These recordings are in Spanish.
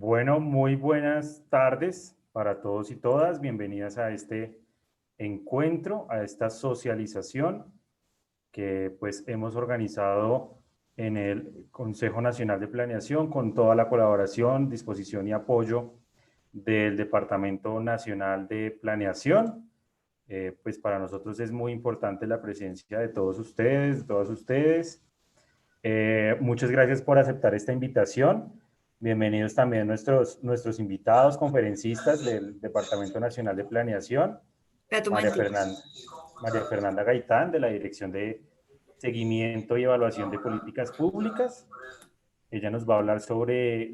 Bueno, muy buenas tardes para todos y todas. Bienvenidas a este encuentro, a esta socialización que pues hemos organizado en el Consejo Nacional de Planeación con toda la colaboración, disposición y apoyo del Departamento Nacional de Planeación. Pues para nosotros es muy importante la presencia de todos ustedes, de todas ustedes. Muchas gracias por aceptar esta invitación. Bienvenidos también nuestros invitados, conferencistas del Departamento Nacional de Planeación, Espérate un María momentico. Fernanda, María Fernanda Gaitán, de la Dirección de Seguimiento y Evaluación de Políticas Públicas. Ella nos va a hablar sobre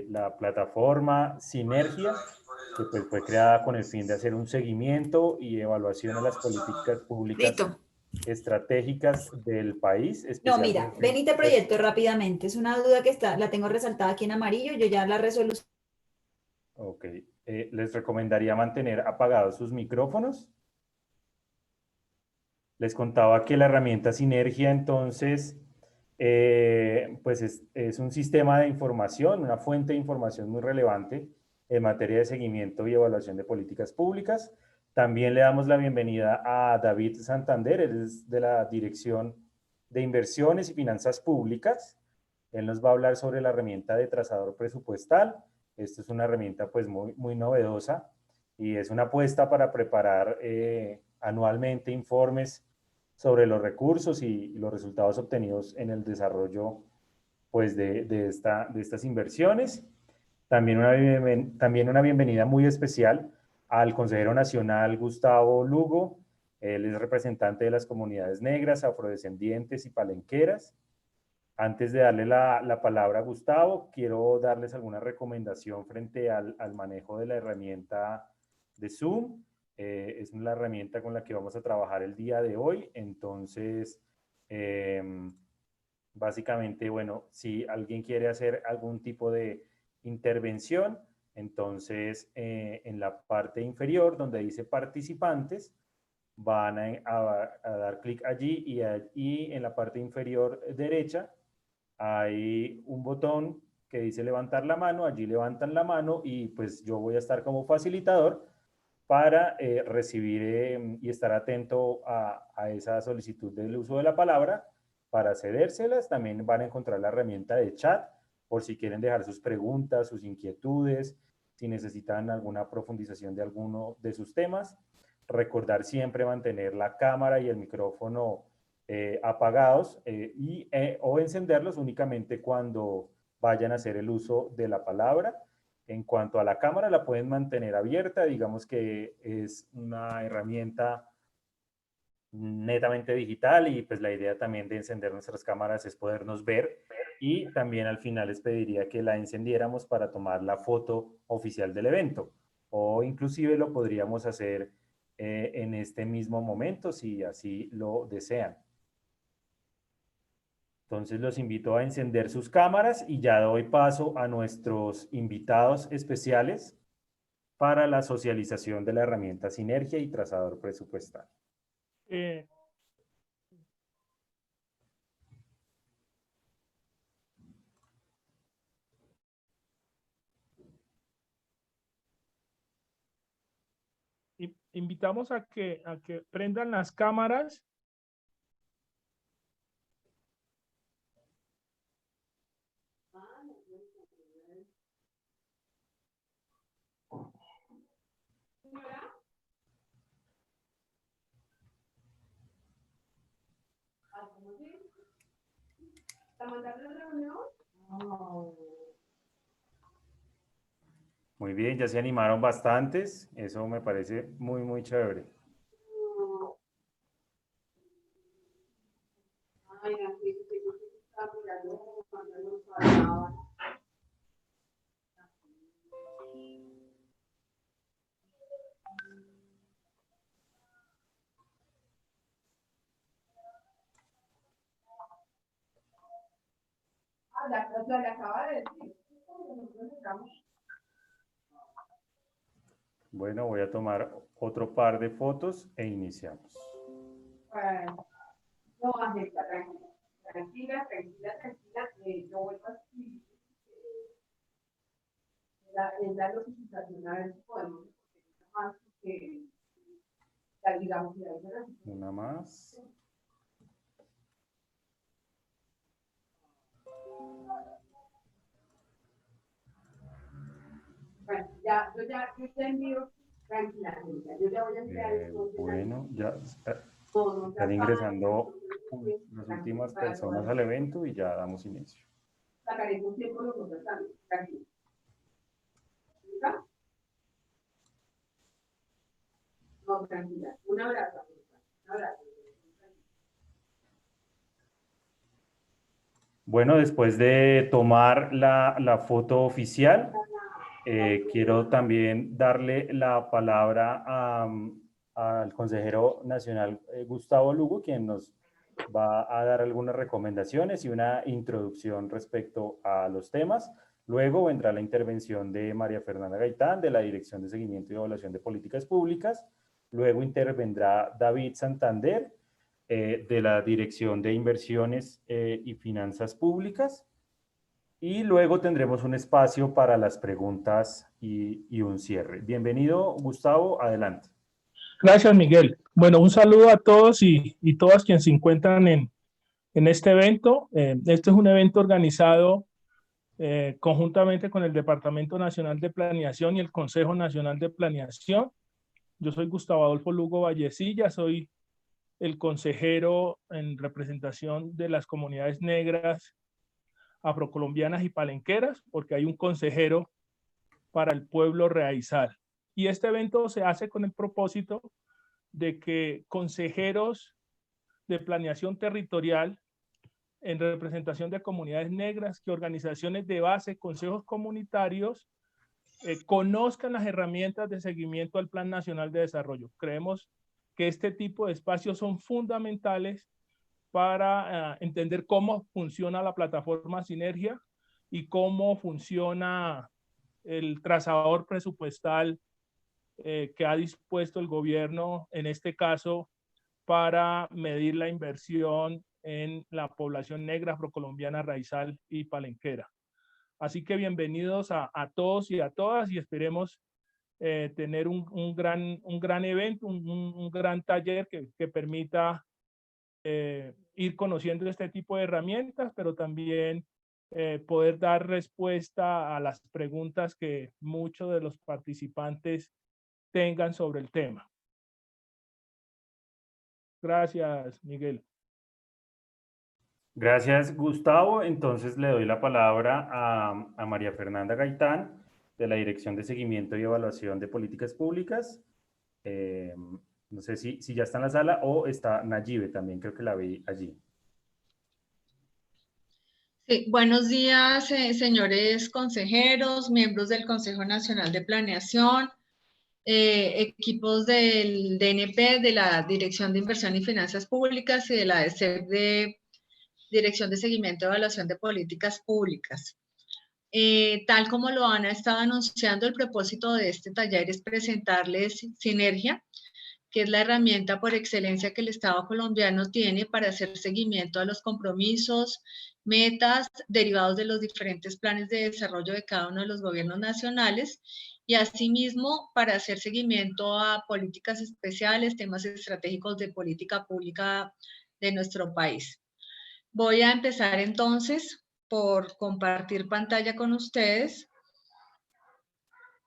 la plataforma Sinergia, que pues fue creada con el fin de hacer un seguimiento y evaluación a las políticas públicas Listo. estratégicas del país, No, mira, especialmente. ven y te proyecto rápidamente. Es una duda que la tengo resaltada aquí en amarillo. Yo ya la resolución. Ok. Les recomendaría mantener apagados sus micrófonos. Les contaba que la herramienta Sinergia, entonces, pues es un sistema de información, una fuente de información muy relevante en materia de seguimiento y evaluación de políticas públicas. También le damos la bienvenida a David Santander, él es de la Dirección de Inversiones y Finanzas Públicas. Él nos va a hablar sobre la herramienta de trazador presupuestal. Esta es una herramienta pues muy novedosa y es una apuesta para preparar anualmente informes sobre los recursos y los resultados obtenidos en el desarrollo pues, de estas inversiones. También una bienvenida muy especial al consejero nacional Gustavo Lugo. Él es representante de las comunidades negras, afrodescendientes y palenqueras. Antes de darle la palabra a Gustavo, quiero darles alguna recomendación frente al manejo de la herramienta de Zoom. Es la herramienta con la que vamos a trabajar el día de hoy. Entonces, eh, básicamente, bueno, si alguien quiere hacer algún tipo de intervención, entonces en la parte inferior donde dice participantes, van a dar clic allí y en la parte inferior derecha hay un botón que dice levantar la mano, allí levantan la mano y pues yo voy a estar como facilitador para recibir y estar atento a esa solicitud del uso de la palabra para cedérselas. También van a encontrar la herramienta de chat por si quieren dejar sus preguntas, sus inquietudes, si necesitan alguna profundización de alguno de sus temas. Recordar siempre mantener la cámara y el micrófono apagados o encenderlos únicamente cuando vayan a hacer el uso de la palabra. En cuanto a la cámara, la pueden mantener abierta, digamos que es una herramienta netamente digital y pues la idea también de encender nuestras cámaras es podernos ver y también al final les pediría que la encendiéramos para tomar la foto oficial del evento o inclusive lo podríamos hacer en este mismo momento si así lo desean. Entonces los invito a encender sus cámaras y ya doy paso a nuestros invitados especiales para la socialización de la herramienta Sinergia y trazador presupuestal. Eh, Invitamos a que prendan las cámaras. Muy bien, ya se animaron bastantes, eso me parece muy chévere. Bueno, voy a tomar otro par de fotos e iniciamos. No, Angélica, tranquila, yo vuelvo a escribir. es la notificación, a ver si podemos más que digamos que Una más. bueno, yo ya envío, tranquila, yo ya voy a enviar Bueno, ya todo, están ingresando las últimas personas al evento y ya damos inicio. sacaremos tiempo nosotros también, tranquila. ¿Listo? No, tranquila. Un abrazo. Un abrazo. Bueno, después de tomar la foto oficial, quiero también darle la palabra al consejero nacional Gustavo Lugo, quien nos va a dar algunas recomendaciones y una introducción respecto a los temas. Luego vendrá la intervención de María Fernanda Gaitán, de la Dirección de Seguimiento y Evaluación de Políticas Públicas. Luego intervendrá David Santander, de la Dirección de Inversiones y Finanzas Públicas. Y luego tendremos un espacio para las preguntas y un cierre. Bienvenido, Gustavo, adelante. Gracias, Miguel. Bueno, un saludo a todos y todas quienes se encuentran en este evento. Este es un evento organizado conjuntamente con el Departamento Nacional de Planeación y el Consejo Nacional de Planeación. Yo soy Gustavo Adolfo Lugo Vallecilla, soy el consejero en representación de las comunidades negras, afrocolombianas y palenqueras, porque hay un consejero para el pueblo raizal. Y este evento se hace con el propósito de que consejeros de planeación territorial en representación de comunidades negras, que organizaciones de base, consejos comunitarios, conozcan las herramientas de seguimiento al Plan Nacional de Desarrollo. Creemos que este tipo de espacios son fundamentales para entender cómo funciona la plataforma Sinergia y cómo funciona el trazador presupuestal que ha dispuesto el gobierno, en este caso, para medir la inversión en la población negra, afrocolombiana, raizal y palenquera. Así que bienvenidos a todos y a todas y esperemos tener un gran evento, un gran taller que permita ir conociendo este tipo de herramientas, pero también poder dar respuesta a las preguntas que muchos de los participantes tengan sobre el tema. Gracias, Miguel. Gracias, Gustavo. Entonces le doy la palabra a María Fernanda Gaitán, de la Dirección de Seguimiento y Evaluación de Políticas Públicas. No sé si ya está en la sala o está Nayibe, también creo que la vi allí. Sí, buenos días, señores consejeros, miembros del Consejo Nacional de Planeación, equipos del DNP, de la Dirección de Inversión y Finanzas Públicas y de la DSEP, de Dirección de Seguimiento y Evaluación de Políticas Públicas. Tal como lo han estado anunciando, el propósito de este taller es presentarles Sinergia, que es la herramienta por excelencia que el Estado colombiano tiene para hacer seguimiento a los compromisos, metas derivados de los diferentes planes de desarrollo de cada uno de los gobiernos nacionales y asimismo para hacer seguimiento a políticas especiales, temas estratégicos de política pública de nuestro país. Voy a empezar entonces por compartir pantalla con ustedes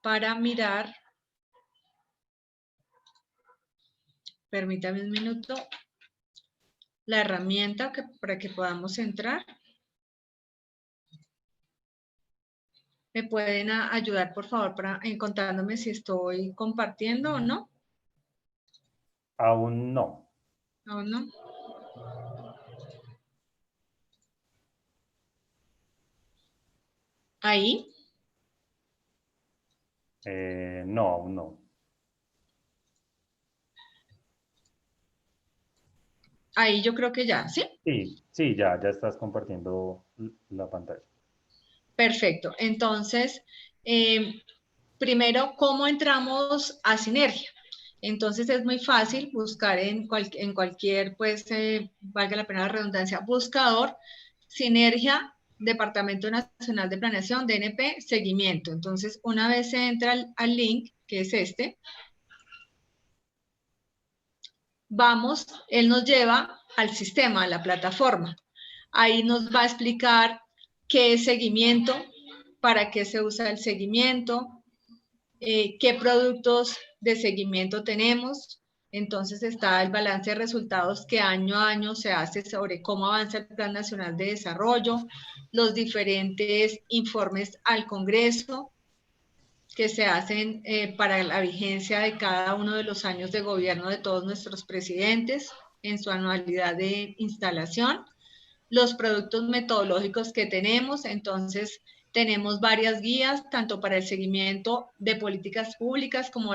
para mirar. Permítame un minuto. La herramienta para que podamos entrar. ¿Me pueden ayudar, por favor, contándome si estoy compartiendo o no? Aún no. ¿Aún no? ¿Ahí? No, aún no. Ahí yo creo que ya, ¿sí? Sí, ya estás compartiendo la pantalla. Perfecto. Entonces, primero, ¿cómo entramos a Sinergia? Entonces es muy fácil buscar en cualquier, pues, valga la pena la redundancia, buscador, Sinergia Departamento Nacional de Planeación, DNP, seguimiento. Entonces, una vez se entra al link, que es este, él nos lleva al sistema, a la plataforma. Ahí nos va a explicar qué es seguimiento, para qué se usa el seguimiento, qué productos de seguimiento tenemos. Entonces está el balance de resultados que año a año se hace sobre cómo avanza el Plan Nacional de Desarrollo, los diferentes informes al Congreso que se hacen para la vigencia de cada uno de los años de gobierno de todos nuestros presidentes en su anualidad de instalación, los productos metodológicos que tenemos. Entonces tenemos varias guías, tanto para el seguimiento de políticas públicas como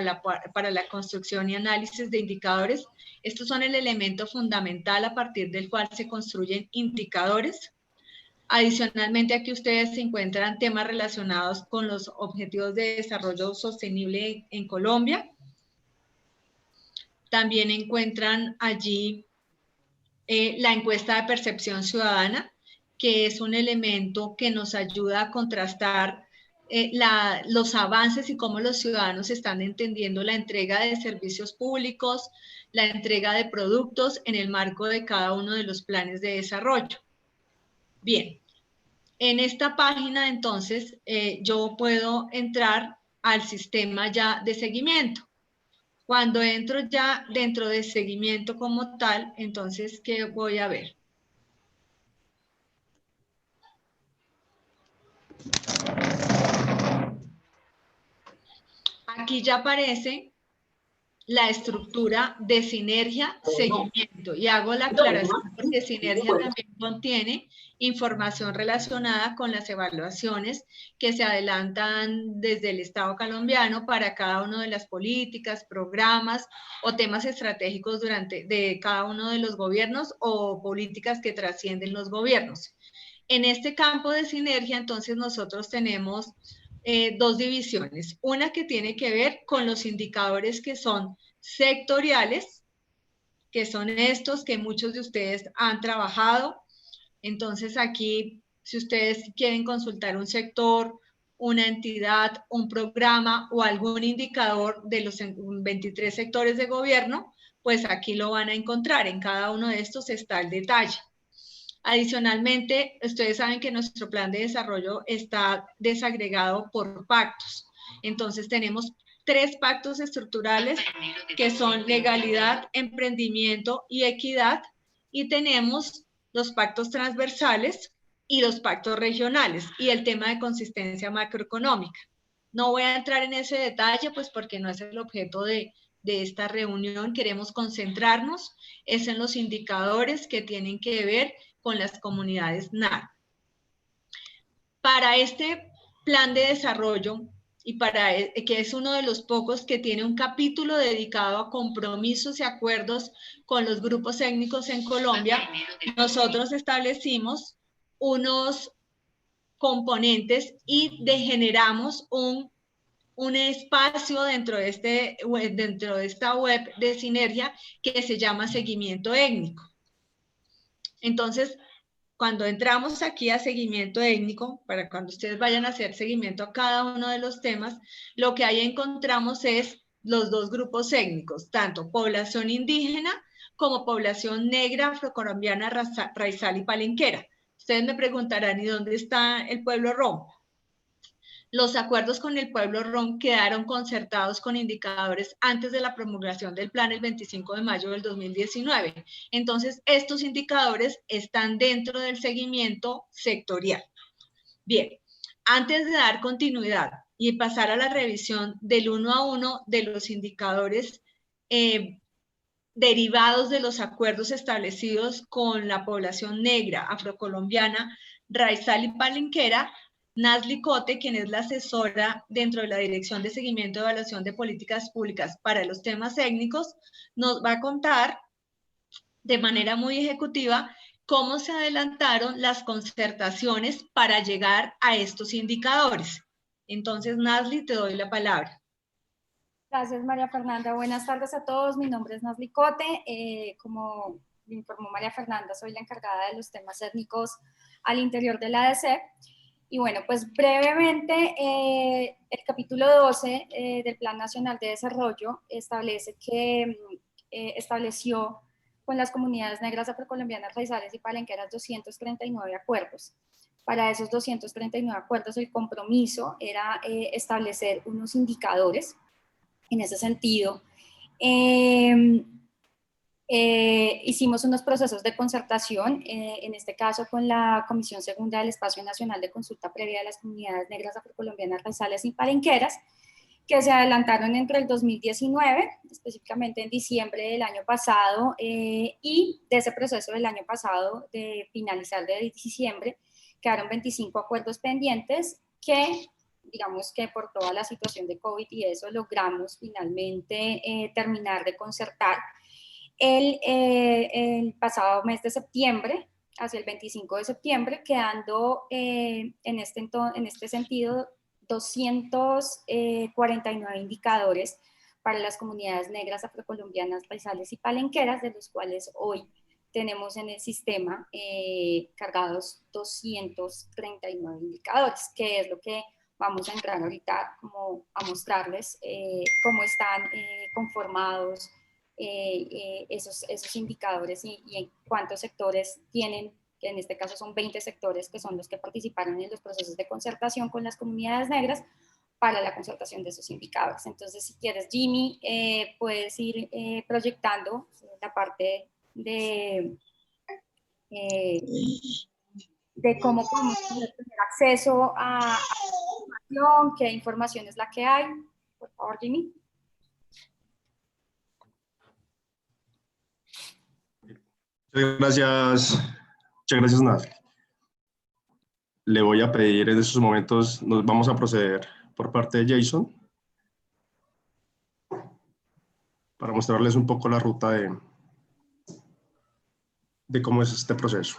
para la construcción y análisis de indicadores. Estos son el elemento fundamental a partir del cual se construyen indicadores. Adicionalmente, aquí ustedes se encuentran temas relacionados con los objetivos de desarrollo sostenible en Colombia. También encuentran allí la encuesta de percepción ciudadana, que es un elemento que nos ayuda a contrastar los avances y cómo los ciudadanos están entendiendo la entrega de servicios públicos, la entrega de productos en el marco de cada uno de los planes de desarrollo. Bien, en esta página entonces yo puedo entrar al sistema ya de seguimiento. Cuando entro ya dentro de seguimiento como tal, entonces, ¿qué voy a ver? Aquí ya aparece la estructura de sinergia, seguimiento, y hago la aclaración porque sinergia también contiene información relacionada con las evaluaciones que se adelantan desde el Estado colombiano para cada una de las políticas, programas o temas estratégicos de cada uno de los gobiernos o políticas que trascienden los gobiernos. En este campo de sinergia, entonces, nosotros tenemos dos divisiones. Una que tiene que ver con los indicadores que son sectoriales, que son estos que muchos de ustedes han trabajado. Entonces aquí, si ustedes quieren consultar un sector, una entidad, un programa o algún indicador de los 23 sectores de gobierno, pues aquí lo van a encontrar. En cada uno de estos está el detalle. Adicionalmente, ustedes saben que nuestro plan de desarrollo está desagregado por pactos. Entonces tenemos 3 pactos estructurales que son legalidad, emprendimiento y equidad, y tenemos los pactos transversales y los pactos regionales y el tema de consistencia macroeconómica. No voy a entrar en ese detalle, pues porque no es el objeto de esta reunión. Queremos concentrarnos es en los indicadores que tienen que ver con las comunidades NAR. Para este plan de desarrollo, y que es uno de los pocos que tiene un capítulo dedicado a compromisos y acuerdos con los grupos étnicos en Colombia, nosotros establecimos unos componentes y generamos un espacio dentro de esta web de Sinergia que se llama seguimiento étnico. Entonces, cuando entramos aquí a seguimiento étnico, para cuando ustedes vayan a hacer seguimiento a cada uno de los temas, lo que ahí encontramos es los 2 grupos étnicos, tanto población indígena como población negra, afrocolombiana, raizal y palenquera. Ustedes me preguntarán, ¿y dónde está el pueblo rom? Los acuerdos con el pueblo rom quedaron concertados con indicadores antes de la promulgación del plan el 25 de mayo del 2019. Entonces, estos indicadores están dentro del seguimiento sectorial. Bien, antes de dar continuidad y pasar a la revisión del 1 a 1 de los indicadores derivados de los acuerdos establecidos con la población negra, afrocolombiana, raizal y palenquera, Nazli Cote, quien es la asesora dentro de la Dirección de Seguimiento y Evaluación de Políticas Públicas para los temas étnicos, nos va a contar de manera muy ejecutiva cómo se adelantaron las concertaciones para llegar a estos indicadores. Entonces, Nazli, te doy la palabra. Gracias, María Fernanda. Buenas tardes a todos. Mi nombre es Nazli Cote. Como me informó María Fernanda, soy la encargada de los temas étnicos al interior de la ADC. Y bueno, pues brevemente, el capítulo 12 del Plan Nacional de Desarrollo establece que estableció con las comunidades negras afrocolombianas, raizales y palenqueras 239 acuerdos. Para esos 239 acuerdos el compromiso era establecer unos indicadores. En ese sentido, hicimos unos procesos de concertación, en este caso con la Comisión Segunda del Espacio Nacional de Consulta Previa de las Comunidades Negras Afrocolombianas, Raizales y Palenqueras, que se adelantaron entre el 2019, específicamente en diciembre del año pasado, y de ese proceso del año pasado, de finalizar de diciembre, quedaron 25 acuerdos pendientes que, digamos que por toda la situación de COVID y eso, logramos finalmente terminar de concertar el pasado mes de septiembre, hacia el 25 de septiembre, quedando en este sentido 249 indicadores para las comunidades negras afrocolombianas, raizales y palenqueras, de los cuales hoy tenemos en el sistema cargados 239 indicadores, que es lo que vamos a entrar ahorita como a mostrarles cómo están conformados esos indicadores y en cuántos sectores tienen, que en este caso son 20 sectores que son los que participaron en los procesos de concertación con las comunidades negras para la concertación de esos indicadores. Entonces, si quieres, Jimmy, puedes ir proyectando la parte de cómo podemos tener acceso a información, qué información es la que hay. Por favor, Jimmy. Muchas gracias, Natalie. Le voy a pedir en estos momentos, nos vamos a proceder por parte de Jason para mostrarles un poco la ruta de cómo es este proceso.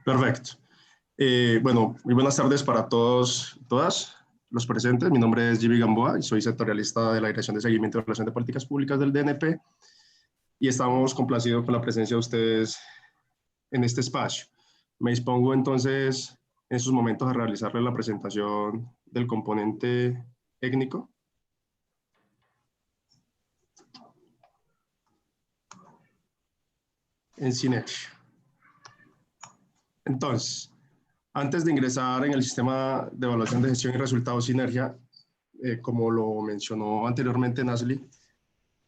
Perfecto. Bueno, muy buenas tardes para todos y todas los presentes. Mi nombre es Jimmy Gamboa y soy sectorialista de la Dirección de Seguimiento y Relación de Políticas Públicas del DNP. Y estamos complacidos con la presencia de ustedes en este espacio. Me dispongo entonces en estos momentos a realizarles la presentación del componente técnico. En Sinergia. Entonces, antes de ingresar en el sistema de evaluación de gestión y resultados Sinergia, como lo mencionó anteriormente Nasli,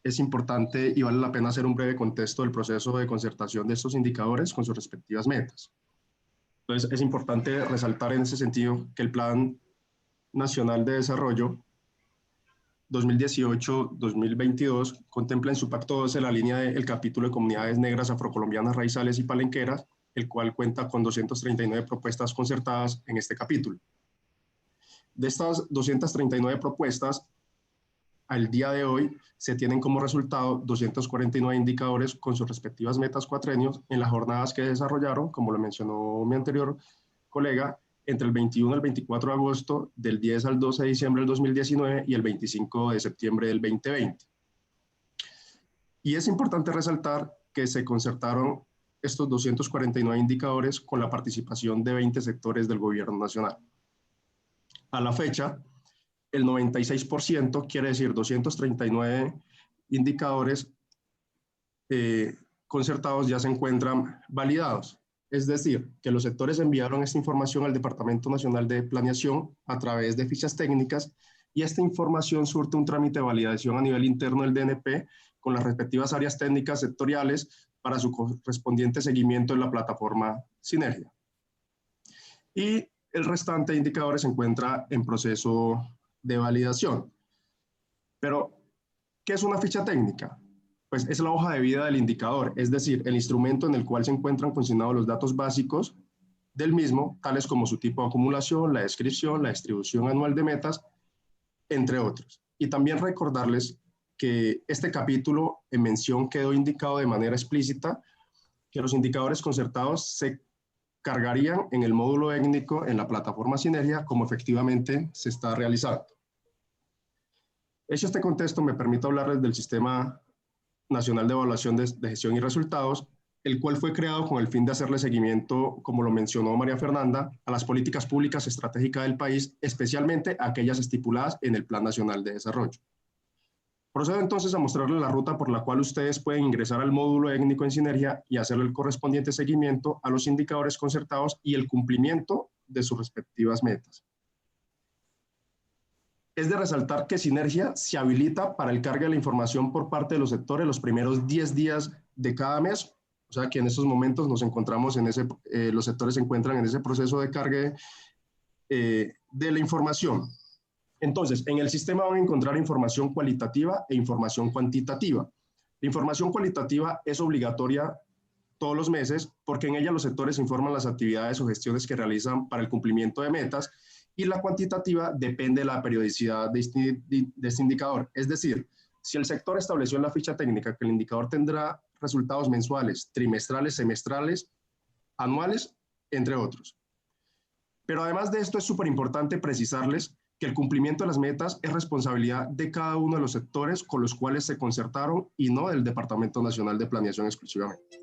es importante y vale la pena hacer un breve contexto del proceso de concertación de estos indicadores con sus respectivas metas. Entonces, es importante resaltar en ese sentido que el Plan Nacional de Desarrollo 2018-2022 contempla en su pacto 12 la línea del capítulo de comunidades negras afrocolombianas, raizales y palenqueras, el cual cuenta con 239 propuestas concertadas en este capítulo. De estas 239 propuestas, al día de hoy se tienen como resultado 249 indicadores con sus respectivas metas cuatrenios en las jornadas que desarrollaron, como lo mencionó mi anterior colega, entre el 21 al 24 de agosto, del 10 al 12 de diciembre del 2019 y el 25 de septiembre del 2020. Y es importante resaltar que se concertaron estos 249 indicadores con la participación de 20 sectores del gobierno nacional. A la fecha, el 96%, quiere decir 239 indicadores concertados ya se encuentran validados. Es decir, que los sectores enviaron esta información al Departamento Nacional de Planeación a través de fichas técnicas y esta información surte un trámite de validación a nivel interno del DNP con las respectivas áreas técnicas sectoriales para su correspondiente seguimiento en la plataforma Sinergia. Y el restante de indicadores se encuentra en proceso de validación. Pero, ¿qué es una ficha técnica? Pues es la hoja de vida del indicador, es decir, el instrumento en el cual se encuentran consignados los datos básicos del mismo, tales como su tipo de acumulación, la descripción, la distribución anual de metas, entre otros. Y también recordarles que este capítulo en mención quedó indicado de manera explícita que los indicadores concertados se cargarían en el módulo étnico en la plataforma Sinergia como efectivamente se está realizando. Hecho este contexto, me permito hablarles del Sistema Nacional de Evaluación de Gestión y Resultados, el cual fue creado con el fin de hacerle seguimiento, como lo mencionó María Fernanda, a las políticas públicas estratégicas del país, especialmente aquellas estipuladas en el Plan Nacional de Desarrollo. Procedo entonces a mostrarles la ruta por la cual ustedes pueden ingresar al módulo étnico en Sinergia y hacerle el correspondiente seguimiento a los indicadores concertados y el cumplimiento de sus respectivas metas. Es de resaltar que Sinergia se habilita para el cargue de la información por parte de los sectores los primeros 10 días de cada mes, o sea que en estos momentos nos encontramos en ese, los sectores se encuentran en ese proceso de cargue de la información. Entonces, en el sistema van a encontrar información cualitativa e información cuantitativa. La información cualitativa es obligatoria todos los meses porque en ella los sectores informan las actividades o gestiones que realizan para el cumplimiento de metas, y la cuantitativa depende de la periodicidad de este indicador. Es decir, si el sector estableció en la ficha técnica que el indicador tendrá resultados mensuales, trimestrales, semestrales, anuales, entre otros. Pero además de esto es súper importante precisarles que el cumplimiento de las metas es responsabilidad de cada uno de los sectores con los cuales se concertaron y no del Departamento Nacional de Planeación exclusivamente.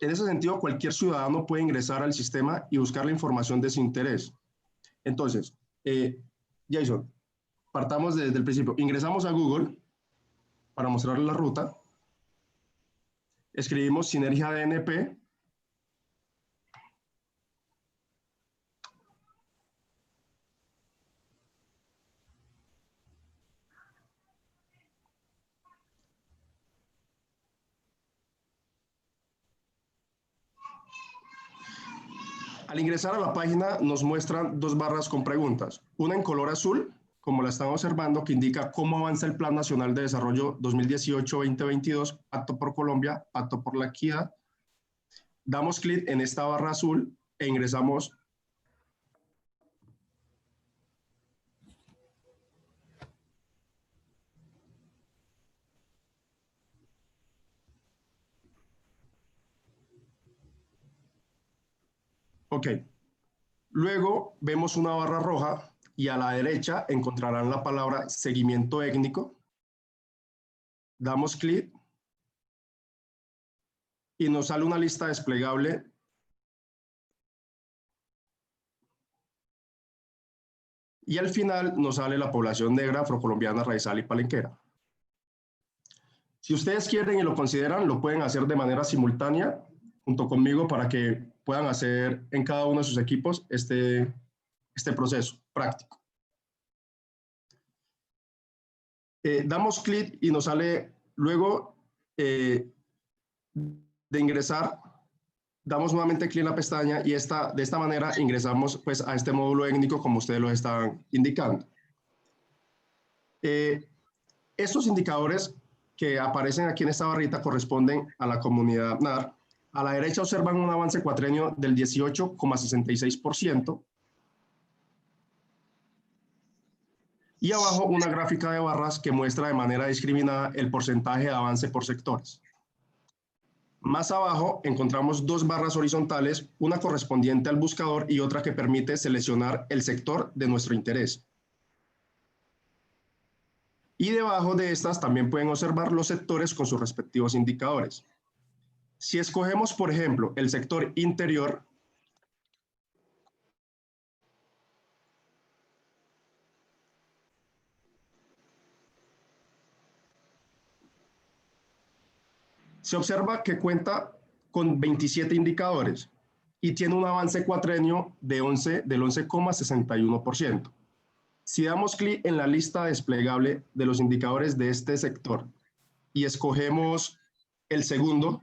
En ese sentido, cualquier ciudadano puede ingresar al sistema y buscar la información de su interés. Entonces, Jason, partamos desde el principio. Ingresamos a Google para mostrarles la ruta. Escribimos Sinergia DNP. Al ingresar a la página nos muestran dos barras con preguntas, una en color azul, como la están observando, que indica cómo avanza el Plan Nacional de Desarrollo 2018-2022, Pacto por Colombia, Pacto por la Equidad. Damos clic en esta barra azul e ingresamos . Ok, luego vemos una barra roja y a la derecha encontrarán la palabra seguimiento étnico. Damos clic y nos sale una lista desplegable y al final nos sale la población negra, afrocolombiana, raizal y palenquera. Si ustedes quieren y lo consideran, lo pueden hacer de manera simultánea junto conmigo para que puedan hacer en cada uno de sus equipos este proceso práctico. Damos clic y nos sale luego de ingresar, damos nuevamente clic en la pestaña y de esta manera ingresamos pues, a este módulo étnico como ustedes lo están indicando. Estos indicadores que aparecen aquí en esta barrita corresponden a la comunidad NAR. A la derecha observan un avance cuatrenio del 18,66% y abajo una gráfica de barras que muestra de manera discriminada el porcentaje de avance por sectores. Más abajo encontramos dos barras horizontales, una correspondiente al buscador y otra que permite seleccionar el sector de nuestro interés. Y debajo de estas también pueden observar los sectores con sus respectivos indicadores. Si escogemos, por ejemplo, el sector interior, se observa que cuenta con 27 indicadores y tiene un avance cuatrenio del 11,61%. Si damos clic en la lista desplegable de los indicadores de este sector y escogemos el segundo,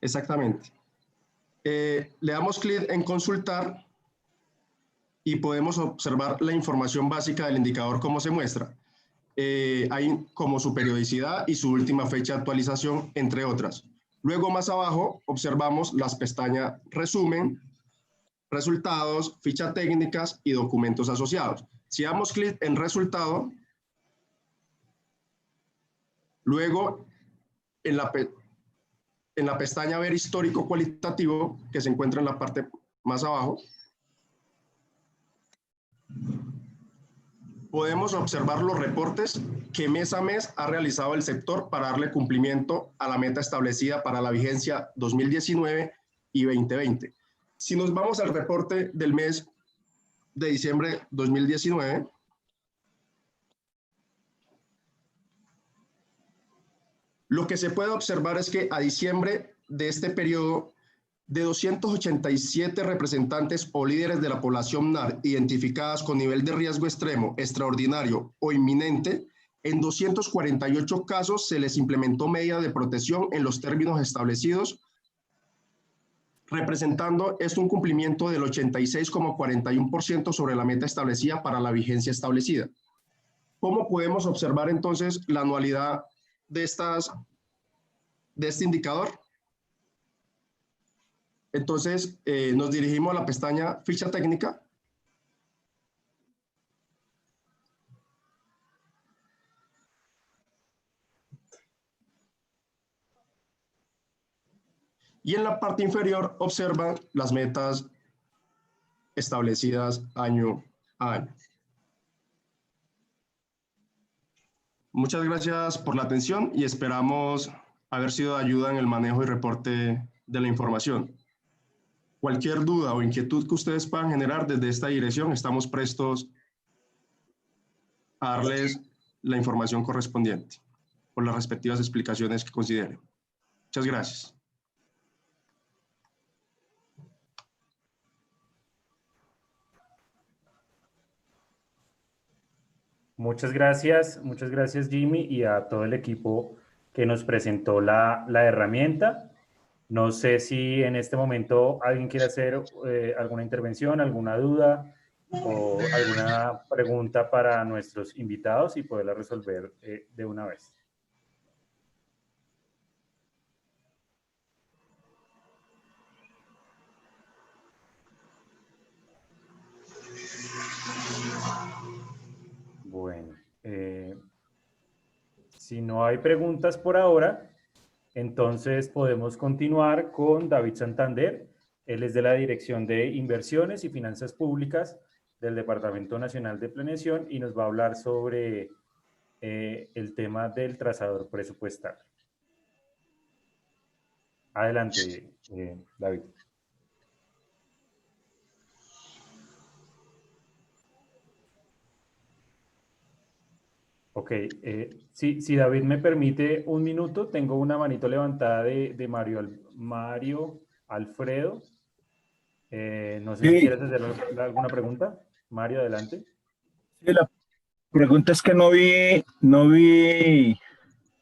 exactamente. Le damos clic en consultar y podemos observar la información básica del indicador como se muestra. Hay como su periodicidad y su última fecha de actualización, entre otras. Luego más abajo observamos las pestañas resumen, resultados, fichas técnicas y documentos asociados. Si damos clic en resultado, luego en la en la pestaña Ver histórico cualitativo, que se encuentra en la parte más abajo, podemos observar los reportes que mes a mes ha realizado el sector para darle cumplimiento a la meta establecida para la vigencia 2019 y 2020. Si nos vamos al reporte del mes de diciembre 2019, lo que se puede observar es que a diciembre de este periodo, de 287 representantes o líderes de la población NAR identificadas con nivel de riesgo extremo, extraordinario o inminente, en 248 casos se les implementó medida de protección en los términos establecidos, representando esto un cumplimiento del 86,41% sobre la meta establecida para la vigencia establecida. ¿Cómo podemos observar entonces la anualidad de este indicador? Entonces, nos dirigimos a la pestaña Ficha Técnica. Y en la parte inferior observan las metas establecidas año a año. Muchas gracias por la atención y esperamos haber sido de ayuda en el manejo y reporte de la información. Cualquier duda o inquietud que ustedes puedan generar desde esta dirección, estamos prestos a darles la información correspondiente por las respectivas explicaciones que consideren. Muchas gracias. Muchas gracias Jimmy y a todo el equipo que nos presentó la herramienta. No sé si en este momento alguien quiere hacer alguna intervención, alguna duda o alguna pregunta para nuestros invitados y poderla resolver de una vez. Bueno, si no hay preguntas por ahora, entonces podemos continuar con David Santander. Él es de la Dirección de Inversiones y Finanzas Públicas del Departamento Nacional de Planeación y nos va a hablar sobre el tema del trazador presupuestal. Adelante, David. Ok, si David me permite un minuto, tengo una manito levantada de Mario Alfredo. No sé si quieres hacer alguna pregunta. Mario, adelante. Sí, la pregunta es que no vi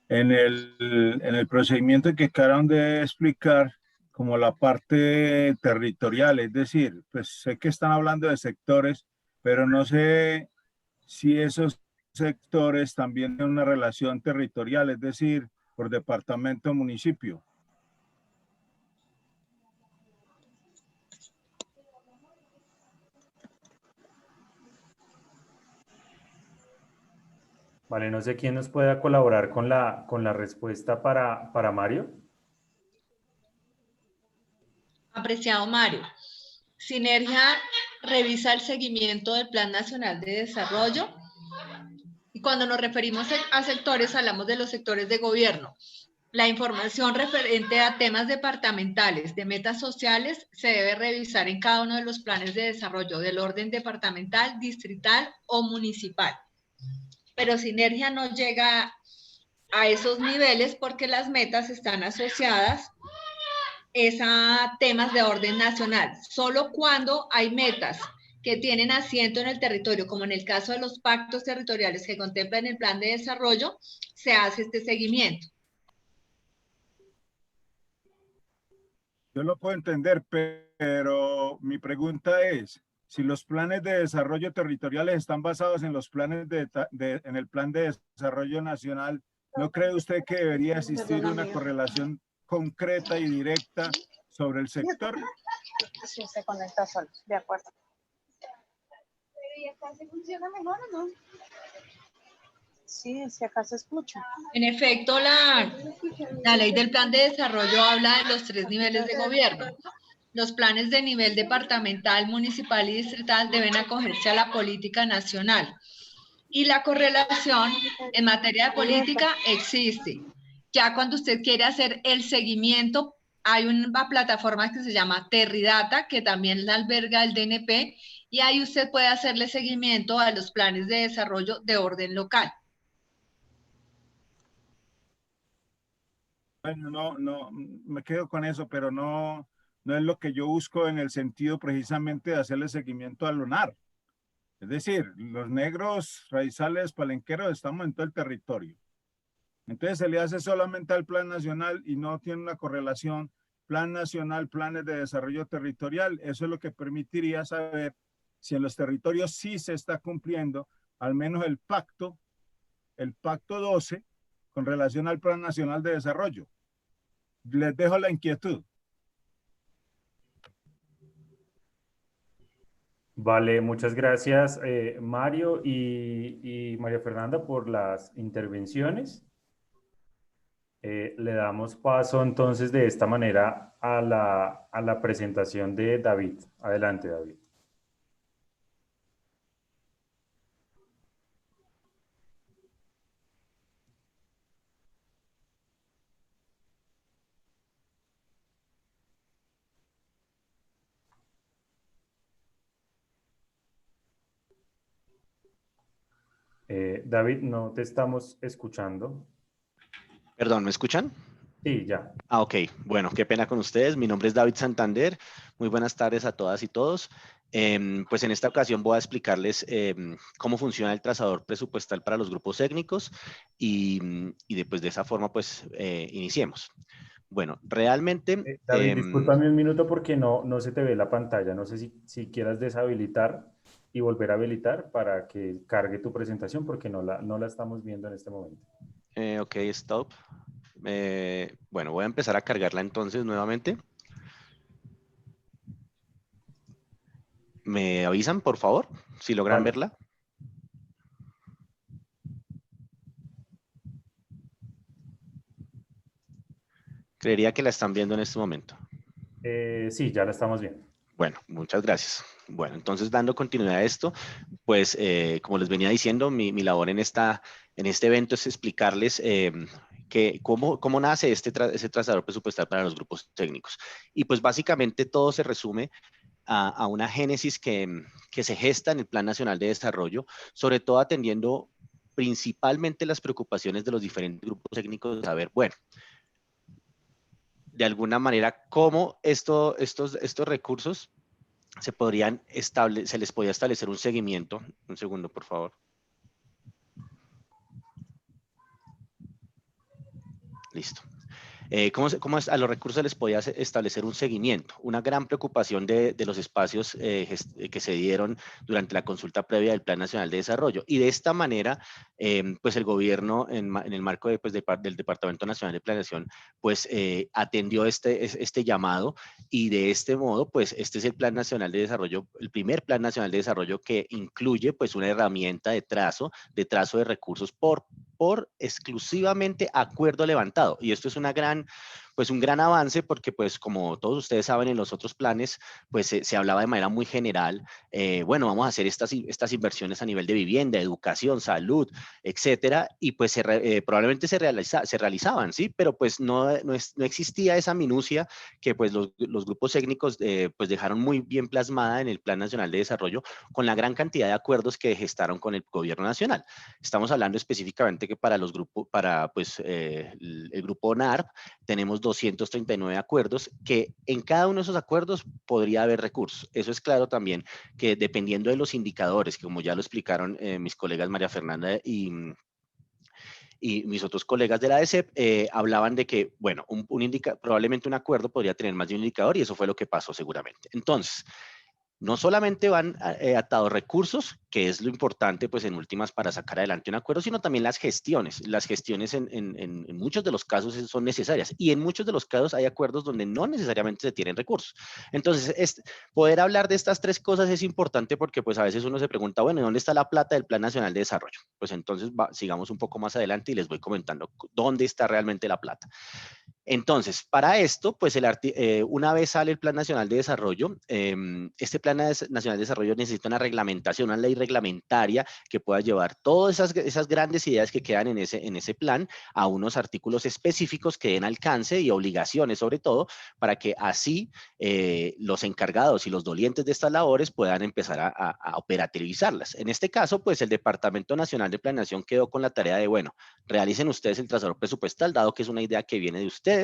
en el procedimiento que acaban de explicar como la parte territorial, es decir, pues sé que están hablando de sectores, pero no sé si esos sectores también tienen una relación territorial, es decir, por departamento o municipio. Vale, no sé quién nos pueda colaborar con la respuesta para Mario. Apreciado Mario, Sinergia revisa el seguimiento del Plan Nacional de Desarrollo y cuando nos referimos a sectores hablamos de los sectores de gobierno. La información referente a temas departamentales de metas sociales se debe revisar en cada uno de los planes de desarrollo del orden departamental, distrital o municipal. Pero Sinergia no llega a esos niveles porque las metas están asociadas a temas de orden nacional. Solo cuando hay metas que tienen asiento en el territorio, como en el caso de los pactos territoriales que contemplan el plan de desarrollo, se hace este seguimiento. Yo lo puedo entender, pero mi pregunta es, si los planes de desarrollo territoriales están basados en los planes en el plan de desarrollo nacional, ¿no cree usted que debería existir una correlación concreta y directa sobre el sector? Sí, se conecta solo, de acuerdo. ¿Y esta sí funciona mejor o no? Sí, si acá se escucha. En efecto, la ley del plan de desarrollo habla de los 3 niveles de gobierno. Los planes de nivel departamental, municipal y distrital deben acogerse a la política nacional. Y la correlación en materia de política existe. Ya cuando usted quiere hacer el seguimiento, hay una plataforma que se llama Terridata, que también la alberga el DNP, y ahí usted puede hacerle seguimiento a los planes de desarrollo de orden local. Bueno, no, me quedo con eso, pero no es lo que yo busco en el sentido precisamente de hacerle seguimiento al lunar. Es decir, los negros raizales palenqueros estamos en todo el territorio. Entonces se le hace solamente al plan nacional y no tiene una correlación plan nacional, planes de desarrollo territorial. Eso es lo que permitiría saber si en los territorios sí se está cumpliendo al menos el pacto 12 con relación al plan nacional de desarrollo. Les dejo la inquietud. Vale, muchas gracias Mario y María Fernanda por las intervenciones. Le damos paso entonces de esta manera a la presentación de David. Adelante, David. David, no te estamos escuchando. Perdón, ¿me escuchan? Sí, ya. Ah, ok. Bueno, qué pena con ustedes. Mi nombre es David Santander. Muy buenas tardes a todas y todos. Pues en esta ocasión voy a explicarles cómo funciona el trazador presupuestal para los grupos técnicos y después de esa forma pues iniciemos. Bueno, realmente... David, discúlpame un minuto porque no se te ve la pantalla. No sé si quieras deshabilitar y volver a habilitar para que cargue tu presentación porque no la estamos viendo en este momento. Ok, stop. Bueno, voy a empezar a cargarla entonces nuevamente. ¿Me avisan, por favor, si logran verla? Creería que la están viendo en este momento. Sí, ya la estamos viendo. Bueno, muchas gracias. Bueno, entonces dando continuidad a esto, pues como les venía diciendo, mi labor en este evento es explicarles cómo nace ese trazador presupuestal para los grupos técnicos. Y pues básicamente todo se resume a una génesis que se gesta en el Plan Nacional de Desarrollo, sobre todo atendiendo principalmente las preocupaciones de los diferentes grupos técnicos de saber, bueno, de alguna manera, cómo estos recursos se les podía establecer un seguimiento. Un segundo, por favor. Listo. ¿Cómo a los recursos les podía establecer un seguimiento? Una gran preocupación de los espacios que se dieron durante la consulta previa del Plan Nacional de Desarrollo. Y de esta manera, pues el gobierno, en el marco del Departamento Nacional de Planeación, pues atendió este llamado y de este modo, pues este es el Plan Nacional de Desarrollo, el primer Plan Nacional de Desarrollo que incluye pues una herramienta de trazo de recursos por exclusivamente acuerdo levantado. Y esto es un gran avance porque, pues, como todos ustedes saben, en los otros planes, pues, se hablaba de manera muy general, bueno, vamos a hacer estas inversiones a nivel de vivienda, educación, salud, etcétera, y pues probablemente se realizaban, ¿sí? Pero pues no existía esa minucia que pues los grupos técnicos pues dejaron muy bien plasmada en el Plan Nacional de Desarrollo con la gran cantidad de acuerdos que gestaron con el gobierno nacional. Estamos hablando específicamente que para los grupos, el grupo NARP, tenemos 239 acuerdos que en cada uno de esos acuerdos podría haber recursos. Eso es claro también que dependiendo de los indicadores, que como ya lo explicaron mis colegas María Fernanda y mis otros colegas de la ADCEP, hablaban de que, bueno, probablemente un acuerdo podría tener más de un indicador y eso fue lo que pasó seguramente. Entonces, no solamente van atados recursos, que es lo importante, pues en últimas para sacar adelante un acuerdo, sino también las gestiones. Las gestiones en muchos de los casos son necesarias y en muchos de los casos hay acuerdos donde no necesariamente se tienen recursos. Entonces, poder hablar de estas tres cosas es importante porque pues a veces uno se pregunta, bueno, ¿dónde está la plata del Plan Nacional de Desarrollo? Pues entonces sigamos un poco más adelante y les voy comentando dónde está realmente la plata. Entonces, para esto, pues una vez sale el Plan Nacional de Desarrollo, este Plan Nacional de Desarrollo necesita una reglamentación, una ley reglamentaria que pueda llevar todas esas grandes ideas que quedan en ese plan a unos artículos específicos que den alcance y obligaciones, sobre todo, para que así los encargados y los dolientes de estas labores puedan empezar a operativizarlas. En este caso, pues el Departamento Nacional de Planeación quedó con la tarea de, bueno, realicen ustedes el trazador presupuestal, dado que es una idea que viene de ustedes,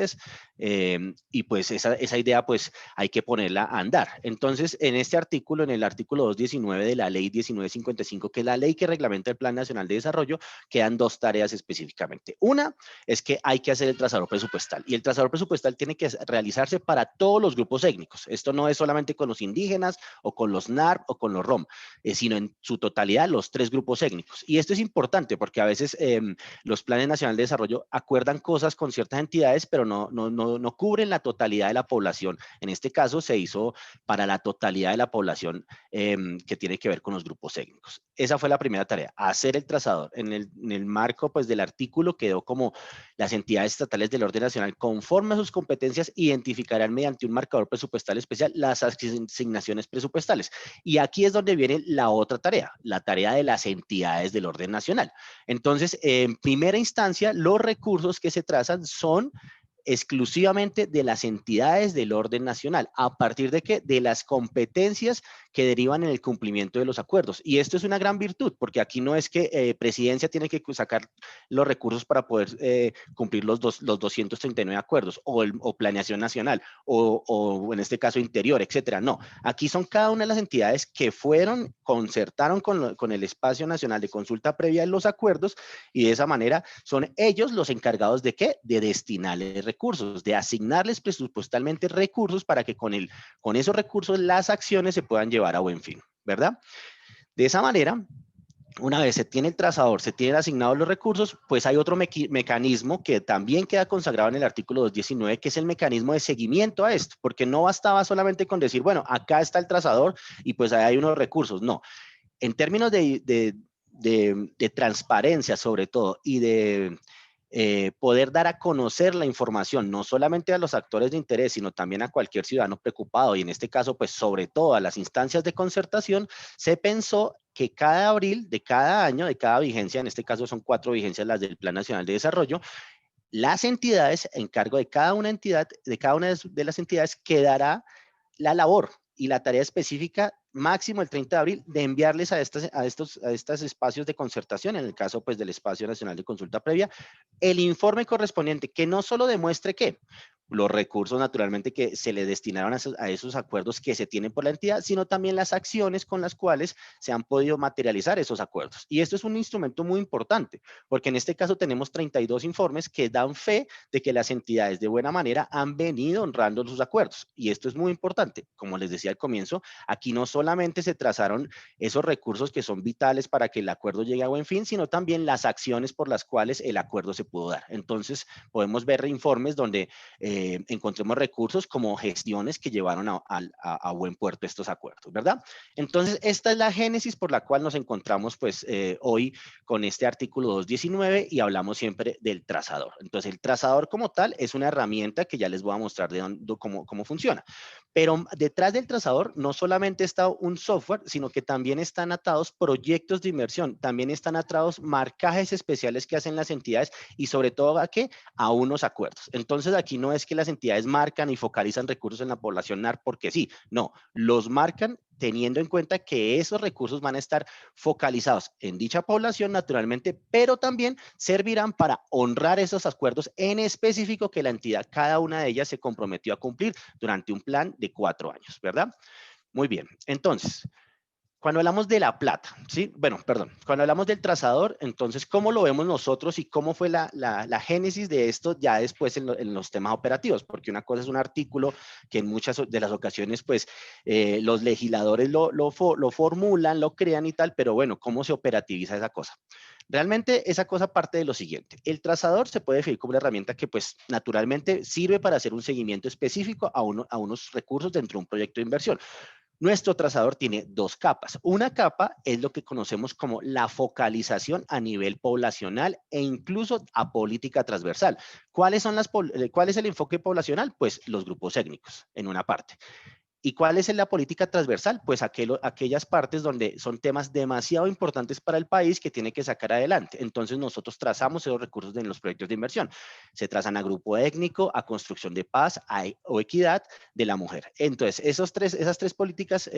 y pues esa idea pues hay que ponerla a andar. Entonces, en este artículo, en el artículo 219 de la ley 1955, que es la ley que reglamenta el Plan Nacional de Desarrollo, quedan dos tareas específicamente. Una es que hay que hacer el trazador presupuestal, y el trazador presupuestal tiene que realizarse para todos los grupos étnicos. Esto no es solamente con los indígenas o con los NARP o con los ROM, sino en su totalidad los tres grupos étnicos. Y esto es importante porque a veces los planes nacionales de desarrollo acuerdan cosas con ciertas entidades, pero no cubren la totalidad de la población. En este caso se hizo para la totalidad de la población que tiene que ver con los grupos étnicos. Esa fue la primera tarea, hacer el trazador. En el marco pues, del artículo quedó como las entidades estatales del orden nacional, conforme a sus competencias, identificarán mediante un marcador presupuestal especial las asignaciones presupuestales. Y aquí es donde viene la otra tarea, la tarea de las entidades del orden nacional. Entonces, en primera instancia, los recursos que se trazan son exclusivamente de las entidades del orden nacional. ¿A partir de qué? De las competencias que derivan en el cumplimiento de los acuerdos. Y esto es una gran virtud, porque aquí no es que presidencia tiene que sacar los recursos para poder cumplir los 239 acuerdos, o planeación nacional, o en este caso interior, etcétera. No, aquí son cada una de las entidades que concertaron con el Espacio Nacional de Consulta previa de los acuerdos, y de esa manera son ellos los encargados de ¿qué? De destinarles recursos, de asignarles presupuestalmente recursos para que con esos recursos las acciones se puedan llevar a buen fin, ¿verdad? De esa manera, una vez se tiene el trazador, se tienen asignados los recursos, pues hay otro mecanismo que también queda consagrado en el artículo 219, que es el mecanismo de seguimiento a esto, porque no bastaba solamente con decir, bueno, acá está el trazador y pues ahí hay unos recursos. No, en términos de transparencia sobre todo y de poder dar a conocer la información, no solamente a los actores de interés, sino también a cualquier ciudadano preocupado, y en este caso, pues sobre todo a las instancias de concertación, se pensó que cada abril de cada año, de cada vigencia, en este caso son 4 vigencias las del Plan Nacional de Desarrollo, las entidades, en cargo de cada una entidad, de cada una de las entidades, quedará la labor y la tarea específica máximo el 30 de abril de enviarles a estos espacios de concertación, en el caso pues del Espacio Nacional de Consulta Previa, el informe correspondiente que no solo demuestre que los recursos naturalmente que se le destinaron a esos acuerdos que se tienen por la entidad, sino también las acciones con las cuales se han podido materializar esos acuerdos. Y esto es un instrumento muy importante, porque en este caso tenemos 32 informes que dan fe de que las entidades de buena manera han venido honrando sus acuerdos. Y esto es muy importante. Como les decía al comienzo, aquí no solamente se trazaron esos recursos que son vitales para que el acuerdo llegue a buen fin, sino también las acciones por las cuales el acuerdo se pudo dar. Entonces, podemos ver informes donde encontremos recursos como gestiones que llevaron a buen puerto estos acuerdos, ¿verdad? Entonces, esta es la génesis por la cual nos encontramos pues hoy con este artículo 219 y hablamos siempre del trazador. Entonces, el trazador como tal es una herramienta que ya les voy a mostrar cómo funciona. Pero detrás del trazador no solamente está un software, sino que también están atados proyectos de inversión, también están atados marcajes especiales que hacen las entidades y sobre todo ¿a qué? A unos acuerdos. Entonces, aquí no es que las entidades marcan y focalizan recursos en la población NAR porque sí, no, los marcan teniendo en cuenta que esos recursos van a estar focalizados en dicha población naturalmente, pero también servirán para honrar esos acuerdos en específico que la entidad, cada una de ellas se comprometió a cumplir durante un plan de 4 años, ¿verdad? Muy bien, entonces, cuando hablamos de la plata, ¿sí? Bueno, perdón, cuando hablamos del trazador, entonces, ¿cómo lo vemos nosotros y cómo fue la génesis de esto ya después en los temas operativos? Porque una cosa es un artículo que en muchas de las ocasiones, pues, los legisladores lo formulan, lo crean y tal, pero bueno, ¿cómo se operativiza esa cosa? Realmente esa cosa parte de lo siguiente. El trazador se puede definir como una herramienta que pues naturalmente sirve para hacer un seguimiento específico a unos recursos dentro de un proyecto de inversión. Nuestro trazador tiene dos capas. Una capa es lo que conocemos como la focalización a nivel poblacional e incluso a política transversal. ¿Cuál es el enfoque poblacional? Pues los grupos étnicos en una parte. ¿Y cuál es la política transversal? Pues aquellas partes donde son temas demasiado importantes para el país que tiene que sacar adelante. Entonces nosotros trazamos esos recursos en los proyectos de inversión. Se trazan a grupo étnico, a construcción de paz o equidad de la mujer. Entonces esas tres políticas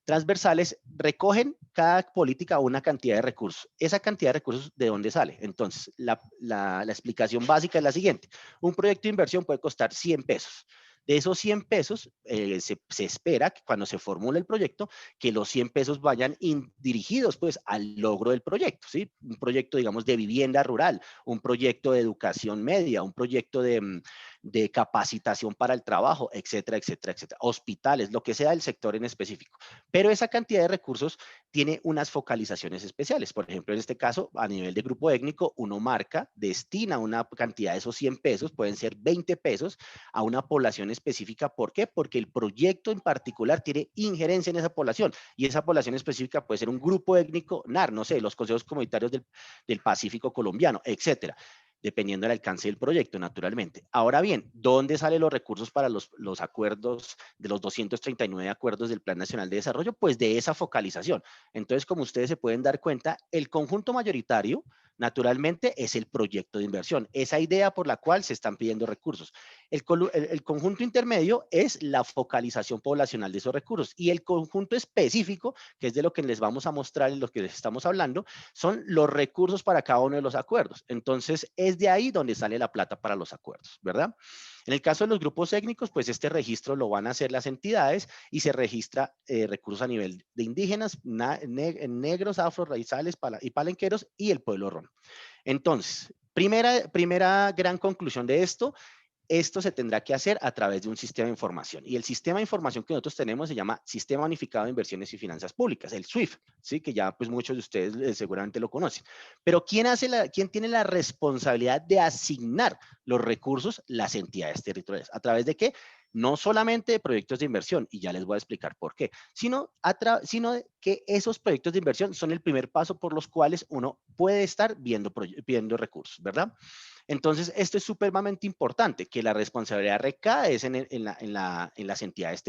transversales recogen cada política una cantidad de recursos. Esa cantidad de recursos, ¿de dónde sale? Entonces la explicación básica es la siguiente. Un proyecto de inversión puede costar 100 pesos. De esos 100 pesos, se espera que cuando se formule el proyecto, que los 100 pesos vayan dirigidos pues al logro del proyecto, ¿sí? Un proyecto, digamos, de vivienda rural, un proyecto de educación media, un proyecto de capacitación para el trabajo, etcétera, etcétera, etcétera. Hospitales, lo que sea del sector en específico. Pero esa cantidad de recursos tiene unas focalizaciones especiales. Por ejemplo, en este caso, a nivel de grupo étnico, uno marca, destina una cantidad de esos 100 pesos, pueden ser 20 pesos, a una población específica. ¿Por qué? Porque el proyecto en particular tiene injerencia en esa población y esa población específica puede ser un grupo étnico NAR, no sé, los consejos comunitarios del Pacífico colombiano, etcétera, dependiendo del alcance del proyecto, naturalmente. Ahora bien, ¿dónde salen los recursos para los acuerdos, de los 239 acuerdos del Plan Nacional de Desarrollo? Pues de esa focalización. Entonces, como ustedes se pueden dar cuenta, el conjunto mayoritario, naturalmente, es el proyecto de inversión, esa idea por la cual se están pidiendo recursos. El conjunto intermedio es la focalización poblacional de esos recursos y el conjunto específico, que es de lo que les vamos a mostrar en lo que les estamos hablando, son los recursos para cada uno de los acuerdos. Entonces, es de ahí donde sale la plata para los acuerdos, ¿verdad? En el caso de los grupos étnicos, pues este registro lo van a hacer las entidades y se registra recursos a nivel de indígenas, negros, afro, raizales y palenqueros y el pueblo rom. Entonces, primera gran conclusión de esto se tendrá que hacer a través de un sistema de información. Y el sistema de información que nosotros tenemos se llama Sistema Unificado de Inversiones y Finanzas Públicas, el SWIFT, ¿sí? Que ya pues muchos de ustedes seguramente lo conocen. Pero ¿quién tiene la responsabilidad de asignar los recursos? Las entidades territoriales. ¿A través de qué? No solamente de proyectos de inversión, y ya les voy a explicar por qué, sino que esos proyectos de inversión son el primer paso por los cuales uno puede estar viendo recursos, ¿verdad? Entonces, esto es supremamente importante, que la responsabilidad recae en las entidades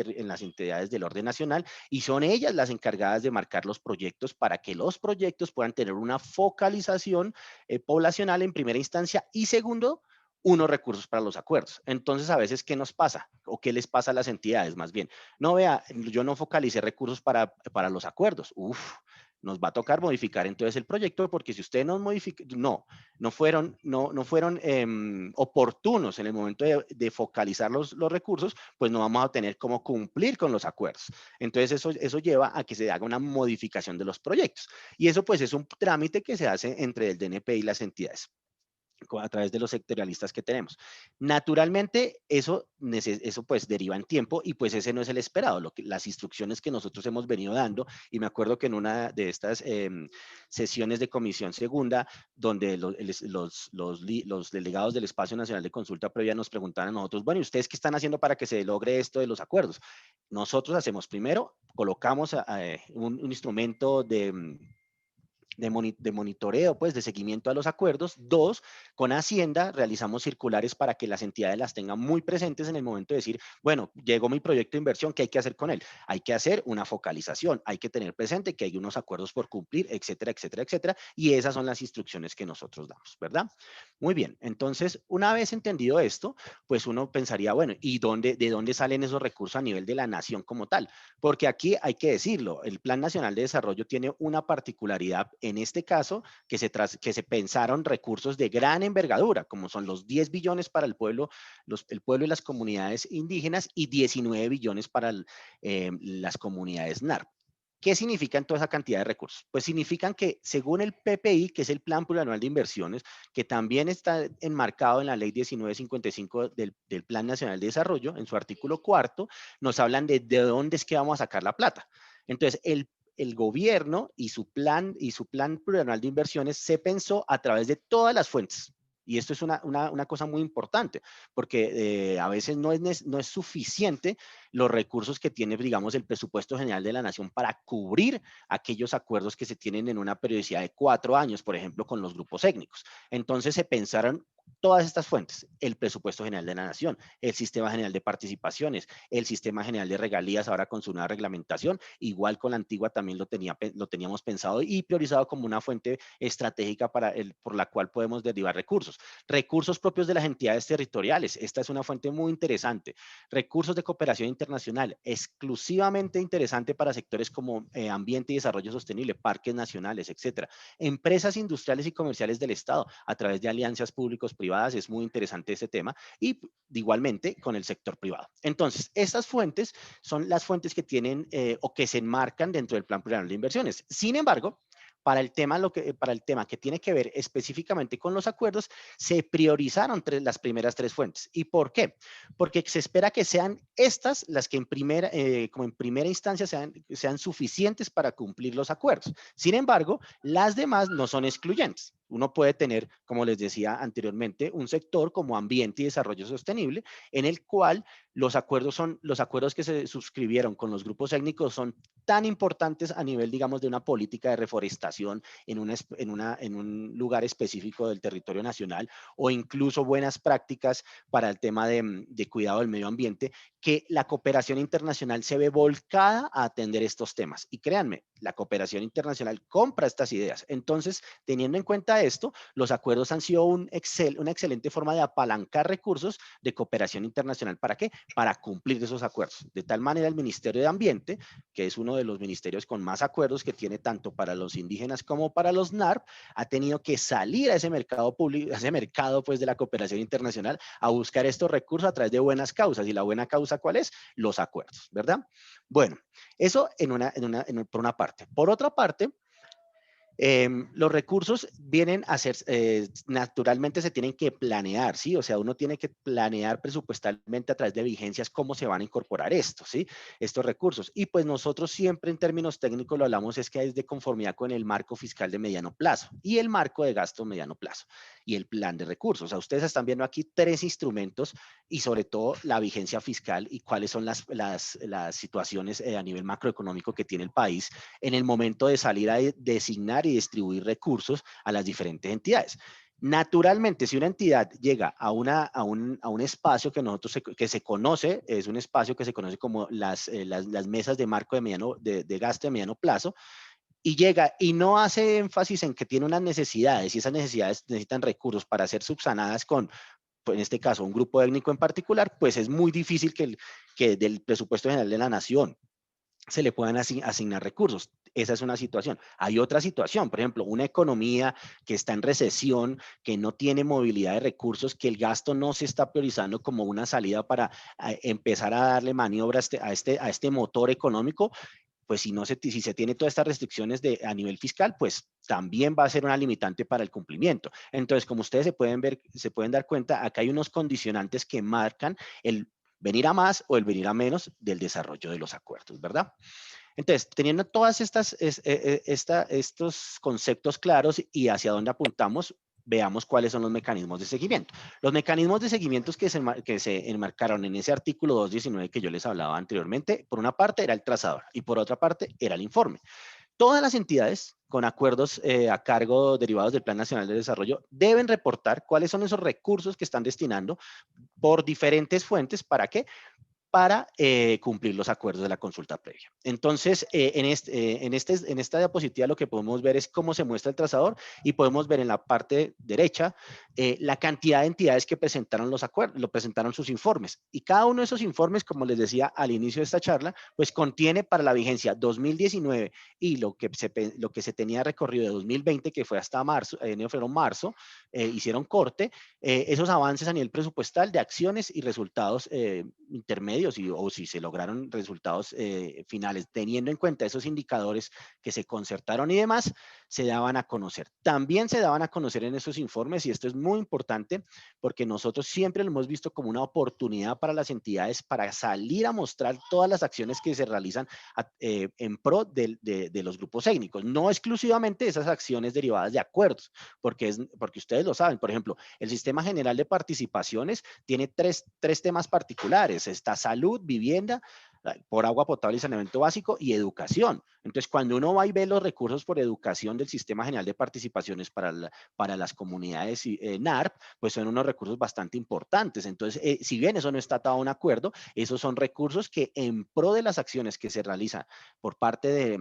del orden nacional y son ellas las encargadas de marcar los proyectos para que los proyectos puedan tener una focalización poblacional en primera instancia y segundo, unos recursos para los acuerdos. Entonces, a veces, ¿qué nos pasa? ¿O qué les pasa a las entidades más bien? No, vea, yo no focalicé recursos para los acuerdos. Nos va a tocar modificar entonces el proyecto porque si ustedes no fueron oportunos en el momento de focalizar los recursos, pues no vamos a tener cómo cumplir con los acuerdos. Entonces eso lleva a que se haga una modificación de los proyectos y eso pues es un trámite que se hace entre el DNP y las entidades a través de los sectorialistas que tenemos. Naturalmente, eso pues deriva en tiempo y pues ese no es el esperado, las instrucciones que nosotros hemos venido dando, y me acuerdo que en una de estas sesiones de comisión segunda, donde los delegados del Espacio Nacional de Consulta Previa nos preguntaban a nosotros, bueno, ¿y ustedes qué están haciendo para que se logre esto de los acuerdos? Nosotros hacemos primero, colocamos un instrumento de monitoreo, pues, de seguimiento a los acuerdos. 2, con Hacienda realizamos circulares para que las entidades las tengan muy presentes en el momento de decir, bueno, llegó mi proyecto de inversión, ¿qué hay que hacer con él? Hay que hacer una focalización, hay que tener presente que hay unos acuerdos por cumplir, etcétera, etcétera, etcétera, y esas son las instrucciones que nosotros damos, ¿verdad? Muy bien, entonces, una vez entendido esto, pues uno pensaría, bueno, ¿y de dónde salen esos recursos a nivel de la nación como tal? Porque aquí hay que decirlo, el Plan Nacional de Desarrollo tiene una particularidad en este caso, que se pensaron recursos de gran envergadura, como son los 10 billones para el pueblo y las comunidades indígenas y 19 billones para las comunidades NAR. ¿Qué significan toda esa cantidad de recursos? Pues significan que según el PPI, que es el Plan Plurianual de Inversiones, que también está enmarcado en la Ley 1955 del Plan Nacional de Desarrollo, en su artículo 4, nos hablan de dónde es que vamos a sacar la plata. Entonces, el gobierno y su plan plurianual de inversiones se pensó a través de todas las fuentes. Y esto es una cosa muy importante, porque a veces no es suficiente los recursos que tiene, digamos, el presupuesto general de la nación para cubrir aquellos acuerdos que se tienen en una periodicidad de 4 años, por ejemplo, con los grupos étnicos. Entonces se pensaron todas estas fuentes: el presupuesto general de la nación, el sistema general de participaciones, el sistema general de regalías, ahora con su nueva reglamentación, igual con la antigua también lo teníamos pensado y priorizado como una fuente estratégica por la cual podemos derivar recursos. Recursos propios de las entidades territoriales, esta es una fuente muy interesante. Recursos de cooperación internacional, exclusivamente interesante para sectores como ambiente y desarrollo sostenible, parques nacionales, etcétera. Empresas industriales y comerciales del Estado, a través de alianzas públicos-privadas, es muy interesante este tema, y igualmente con el sector privado. Entonces, estas fuentes son las fuentes que tienen o que se enmarcan dentro del Plan Plurianual de Inversiones. Sin embargo, para el tema que tiene que ver específicamente con los acuerdos, se priorizaron las primeras 3 fuentes. ¿Y por qué? Porque se espera que sean estas las que como en primera instancia sean suficientes para cumplir los acuerdos. Sin embargo, las demás no son excluyentes. Uno puede tener, como les decía anteriormente, un sector como ambiente y desarrollo sostenible, en el cual los acuerdos que se suscribieron con los grupos étnicos son tan importantes a nivel, digamos, de una política de reforestación en un lugar específico del territorio nacional, o incluso buenas prácticas para el tema de cuidado del medio ambiente, que la cooperación internacional se ve volcada a atender estos temas. Y créanme, la cooperación internacional compra estas ideas. Entonces, teniendo en cuenta esto, los acuerdos han sido una excelente forma de apalancar recursos de cooperación internacional. ¿Para qué? Para cumplir esos acuerdos. De tal manera, el Ministerio de Ambiente, que es uno de los ministerios con más acuerdos que tiene tanto para los indígenas como para los NARP, ha tenido que salir a ese mercado público, a ese mercado pues de la cooperación internacional, a buscar estos recursos a través de buenas causas. ¿Y la buena causa cuál es? Los acuerdos, ¿verdad? Bueno, eso por una parte. Por otra parte, los recursos vienen a ser, naturalmente se tienen que planear, ¿sí? O sea, uno tiene que planear presupuestalmente a través de vigencias cómo se van a incorporar estos, ¿sí? Estos recursos. Y pues nosotros siempre en términos técnicos lo hablamos, es que es de conformidad con el marco fiscal de mediano plazo y el marco de gasto mediano plazo y el plan de recursos. O sea, ustedes están viendo aquí 3 instrumentos y sobre todo la vigencia fiscal y cuáles son las situaciones a nivel macroeconómico que tiene el país en el momento de salir a designar y distribuir recursos a las diferentes entidades. Naturalmente, si una entidad llega a un espacio que se conoce, es un espacio que se conoce como las mesas de marco de gasto de mediano plazo, y llega y no hace énfasis en que tiene unas necesidades, y esas necesidades necesitan recursos para ser subsanadas con, pues en este caso, un grupo étnico en particular, pues es muy difícil que del presupuesto general de la nación se le puedan asignar recursos. Esa es una situación. Hay otra situación, por ejemplo, una economía que está en recesión, que no tiene movilidad de recursos, que el gasto no se está priorizando como una salida para empezar a darle maniobra a este motor económico. Pues si se tiene todas estas restricciones a nivel fiscal, pues también va a ser una limitante para el cumplimiento. Entonces, como ustedes se pueden dar cuenta, acá hay unos condicionantes que marcan el venir a más o el venir a menos del desarrollo de los acuerdos, ¿verdad? Entonces, teniendo todas estos conceptos claros y hacia dónde apuntamos, veamos cuáles son los mecanismos de seguimiento. Los mecanismos de seguimiento que se enmarcaron en ese artículo 219 que yo les hablaba anteriormente, por una parte era el trazador y por otra parte era el informe. Todas las entidades con acuerdos a cargo derivados del Plan Nacional de Desarrollo deben reportar cuáles son esos recursos que están destinando por diferentes fuentes. ¿Para qué? Para cumplir los acuerdos de la consulta previa. Entonces, en esta diapositiva lo que podemos ver es cómo se muestra el trazador, y podemos ver en la parte derecha la cantidad de entidades que presentaron los acuerdos, presentaron sus informes. Y cada uno de esos informes, como les decía al inicio de esta charla, pues contiene para la vigencia 2019 y lo que se tenía recorrido de 2020, que fue hasta marzo, enero, febrero, marzo, hicieron corte, esos avances a nivel presupuestal de acciones y resultados intermedios, o si se lograron resultados finales, teniendo en cuenta esos indicadores que se concertaron y demás, se daban a conocer. También se daban a conocer en esos informes, y esto es muy importante porque nosotros siempre lo hemos visto como una oportunidad para las entidades para salir a mostrar todas las acciones que se realizan en pro de los grupos técnicos, no exclusivamente esas acciones derivadas de acuerdos, porque ustedes lo saben. Por ejemplo, el Sistema General de Participaciones tiene tres temas particulares: está salud, vivienda, por agua potable y saneamiento básico, y educación. Entonces, cuando uno va y ve los recursos por educación del Sistema General de Participaciones para las comunidades NARP, pues son unos recursos bastante importantes. Entonces, si bien eso no está atado a un acuerdo, esos son recursos que en pro de las acciones que se realizan por parte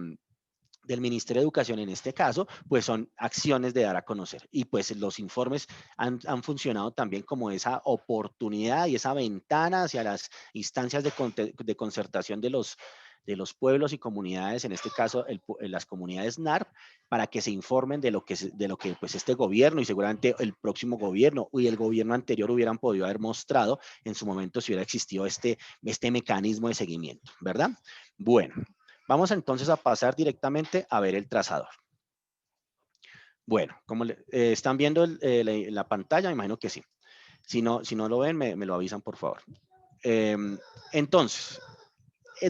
del Ministerio de Educación en este caso, pues son acciones de dar a conocer. Y pues los informes han funcionado también como esa oportunidad y esa ventana hacia las instancias de concertación de los pueblos y comunidades, en este caso las comunidades NARP, para que se informen de lo que pues este gobierno y seguramente el próximo gobierno y el gobierno anterior hubieran podido haber mostrado en su momento si hubiera existido este mecanismo de seguimiento, ¿verdad? Bueno. Vamos entonces a pasar directamente a ver el trazador. Bueno, como están viendo la pantalla, me imagino que sí. Si no lo ven, me lo avisan, por favor. Entonces,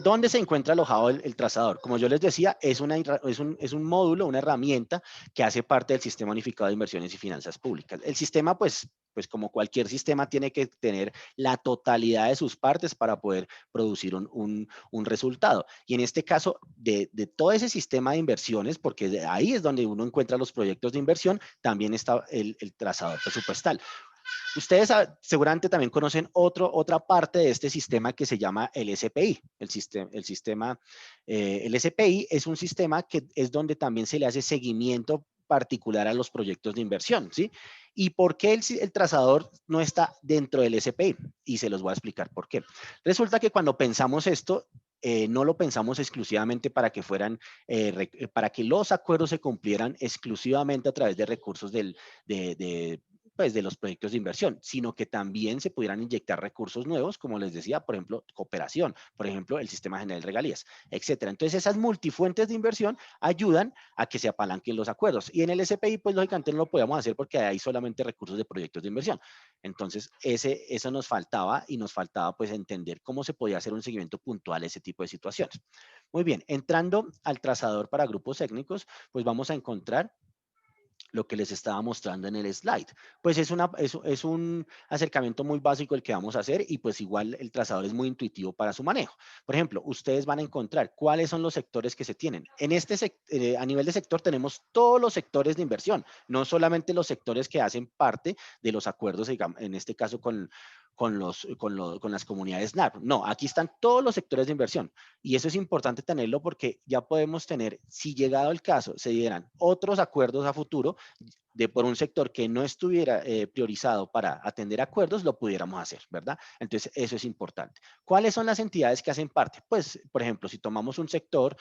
¿dónde se encuentra alojado el trazador? Como yo les decía, es un módulo, una herramienta que hace parte del Sistema Unificado de Inversiones y Finanzas Públicas. El sistema, pues como cualquier sistema, tiene que tener la totalidad de sus partes para poder producir un resultado. Y en este caso, de todo ese sistema de inversiones, porque ahí es donde uno encuentra los proyectos de inversión, también está el trazador presupuestal. Ustedes seguramente también conocen otra parte de este sistema que se llama el SPI. El SPI es un sistema que es donde también se le hace seguimiento particular a los proyectos de inversión, ¿sí? ¿Y por qué el trazador no está dentro del SPI? Y se los voy a explicar por qué. Resulta que cuando pensamos esto, no lo pensamos exclusivamente para que para que los acuerdos se cumplieran exclusivamente a través de recursos de los proyectos de inversión, sino que también se pudieran inyectar recursos nuevos, como les decía, por ejemplo, cooperación, por ejemplo, el Sistema General de Regalías, etcétera. Entonces, esas multifuentes de inversión ayudan a que se apalanquen los acuerdos. Y en el SPI, pues, lógicamente no lo podíamos hacer porque hay solamente recursos de proyectos de inversión. Entonces, eso nos faltaba, y nos faltaba, pues, entender cómo se podía hacer un seguimiento puntual a ese tipo de situaciones. Muy bien, entrando al trazador para grupos técnicos, pues vamos a encontrar lo que les estaba mostrando en el slide. Pues es un acercamiento muy básico el que vamos a hacer, y pues igual el trazador es muy intuitivo para su manejo. Por ejemplo, ustedes van a encontrar cuáles son los sectores que se tienen. A nivel de sector tenemos todos los sectores de inversión, no solamente los sectores que hacen parte de los acuerdos, digamos, en este caso con las comunidades NARP. No, aquí están todos los sectores de inversión, y eso es importante tenerlo porque ya podemos tener, si llegado el caso se dieran otros acuerdos a futuro por un sector que no estuviera priorizado para atender acuerdos, lo pudiéramos hacer, ¿verdad? Entonces, eso es importante. ¿Cuáles son las entidades que hacen parte? Pues, por ejemplo, si tomamos un sector,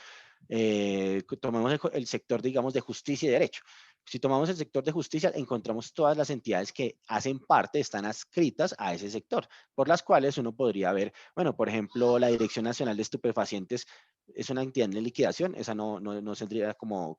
tomamos el sector, digamos, de justicia y derecho. Si tomamos el sector de justicia, encontramos todas las entidades que hacen parte, están adscritas a ese sector, por las cuales uno podría ver, bueno, por ejemplo, la Dirección Nacional de Estupefacientes es una entidad de liquidación, esa no saldría como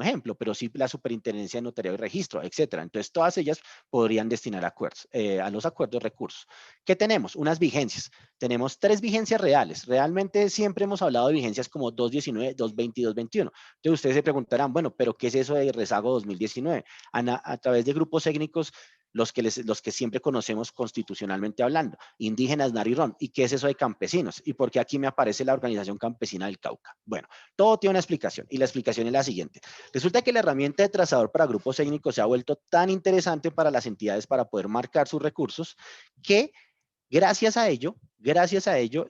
ejemplo, pero sí la Superintendencia de Notariado y Registro, etcétera. Entonces, todas ellas podrían destinar a los acuerdos recursos. ¿Qué tenemos? Unas vigencias. Tenemos 3 vigencias reales. Realmente siempre hemos hablado de vigencias como 2.19, 2.20 y 2.21. Entonces, ustedes se preguntarán, bueno, ¿pero qué es eso de rezago 2019? A través de grupos técnicos, los que siempre conocemos constitucionalmente hablando, indígenas, NAR y RON. ¿Y qué es eso de campesinos? ¿Y por qué aquí me aparece la Organización Campesina del Cauca? Bueno, todo tiene una explicación, y la explicación es la siguiente. Resulta que la herramienta de trazador para grupos técnicos se ha vuelto tan interesante para las entidades para poder marcar sus recursos que gracias a ello,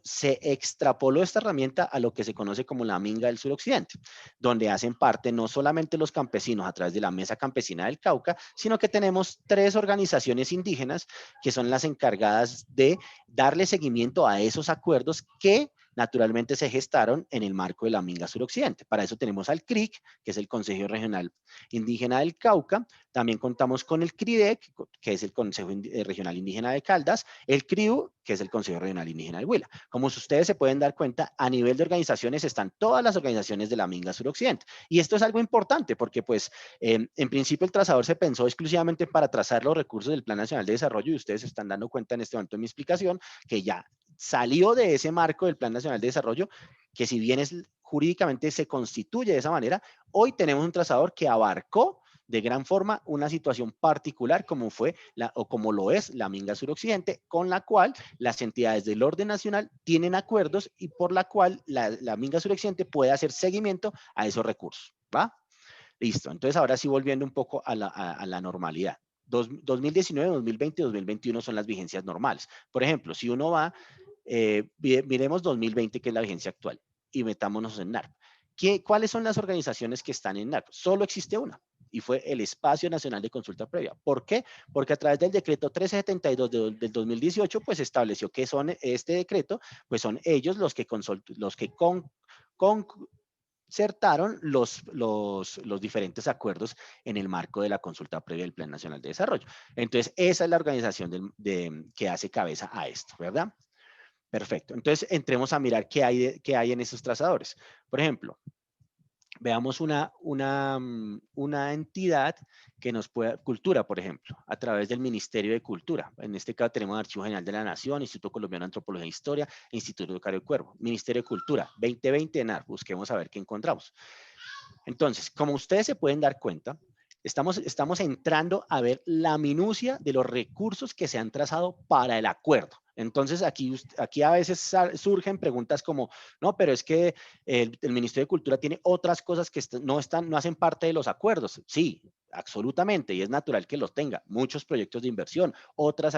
se extrapoló esta herramienta a lo que se conoce como la Minga del Suroccidente, donde hacen parte no solamente los campesinos a través de la Mesa Campesina del Cauca, sino que tenemos 3 organizaciones indígenas que son las encargadas de darle seguimiento a esos acuerdos que naturalmente se gestaron en el marco de la Minga Suroccidente. Para eso tenemos al CRIC, que es el Consejo Regional Indígena del Cauca. También contamos con el CRIDEC, que es el Consejo Regional Indígena de Caldas, el CRIU, que es el Consejo Regional Indígena del Huila. Como ustedes se pueden dar cuenta, a nivel de organizaciones están todas las organizaciones de la Minga Suroccidente. Y esto es algo importante porque, pues, en principio el trazador se pensó exclusivamente para trazar los recursos del Plan Nacional de Desarrollo, y ustedes se están dando cuenta en este momento en mi explicación que ya salió de ese marco del Plan Nacional de Desarrollo, que si bien jurídicamente se constituye de esa manera, hoy tenemos un trazador que abarcó de gran forma una situación particular como fue o como lo es la Minga Suroccidente, con la cual las entidades del orden nacional tienen acuerdos y por la cual la Minga Suroccidente puede hacer seguimiento a esos recursos, ¿va? Listo, entonces ahora sí volviendo un poco a la normalidad. 2019, 2020 y 2021 son las vigencias normales. Por ejemplo, si uno va, miremos 2020, que es la vigencia actual, y metámonos en NARP. ¿Cuáles son las organizaciones que están en NARP? Solo existe una, y fue el Espacio Nacional de Consulta Previa. ¿Por qué? Porque a través del decreto 1372 del 2018, pues estableció que son este decreto, pues son ellos los que concertaron los diferentes acuerdos en el marco de la consulta previa del Plan Nacional de Desarrollo. Entonces, esa es la organización que hace cabeza a esto, ¿verdad? Perfecto. Entonces, entremos a mirar qué hay en esos trazadores. Por ejemplo, veamos una entidad que nos pueda, Cultura, por ejemplo, a través del Ministerio de Cultura. En este caso tenemos Archivo General de la Nación, Instituto Colombiano de Antropología e Historia, Instituto de Cario Cuervo, Ministerio de Cultura, 2020 ENAR, busquemos a ver qué encontramos. Entonces, como ustedes se pueden dar cuenta, estamos entrando a ver la minucia de los recursos que se han trazado para el acuerdo. Entonces, aquí a veces surgen preguntas como, no, pero es que el Ministerio de Cultura tiene otras cosas que no hacen parte de los acuerdos. Sí, absolutamente, y es natural que los tenga. Muchos proyectos de inversión, otras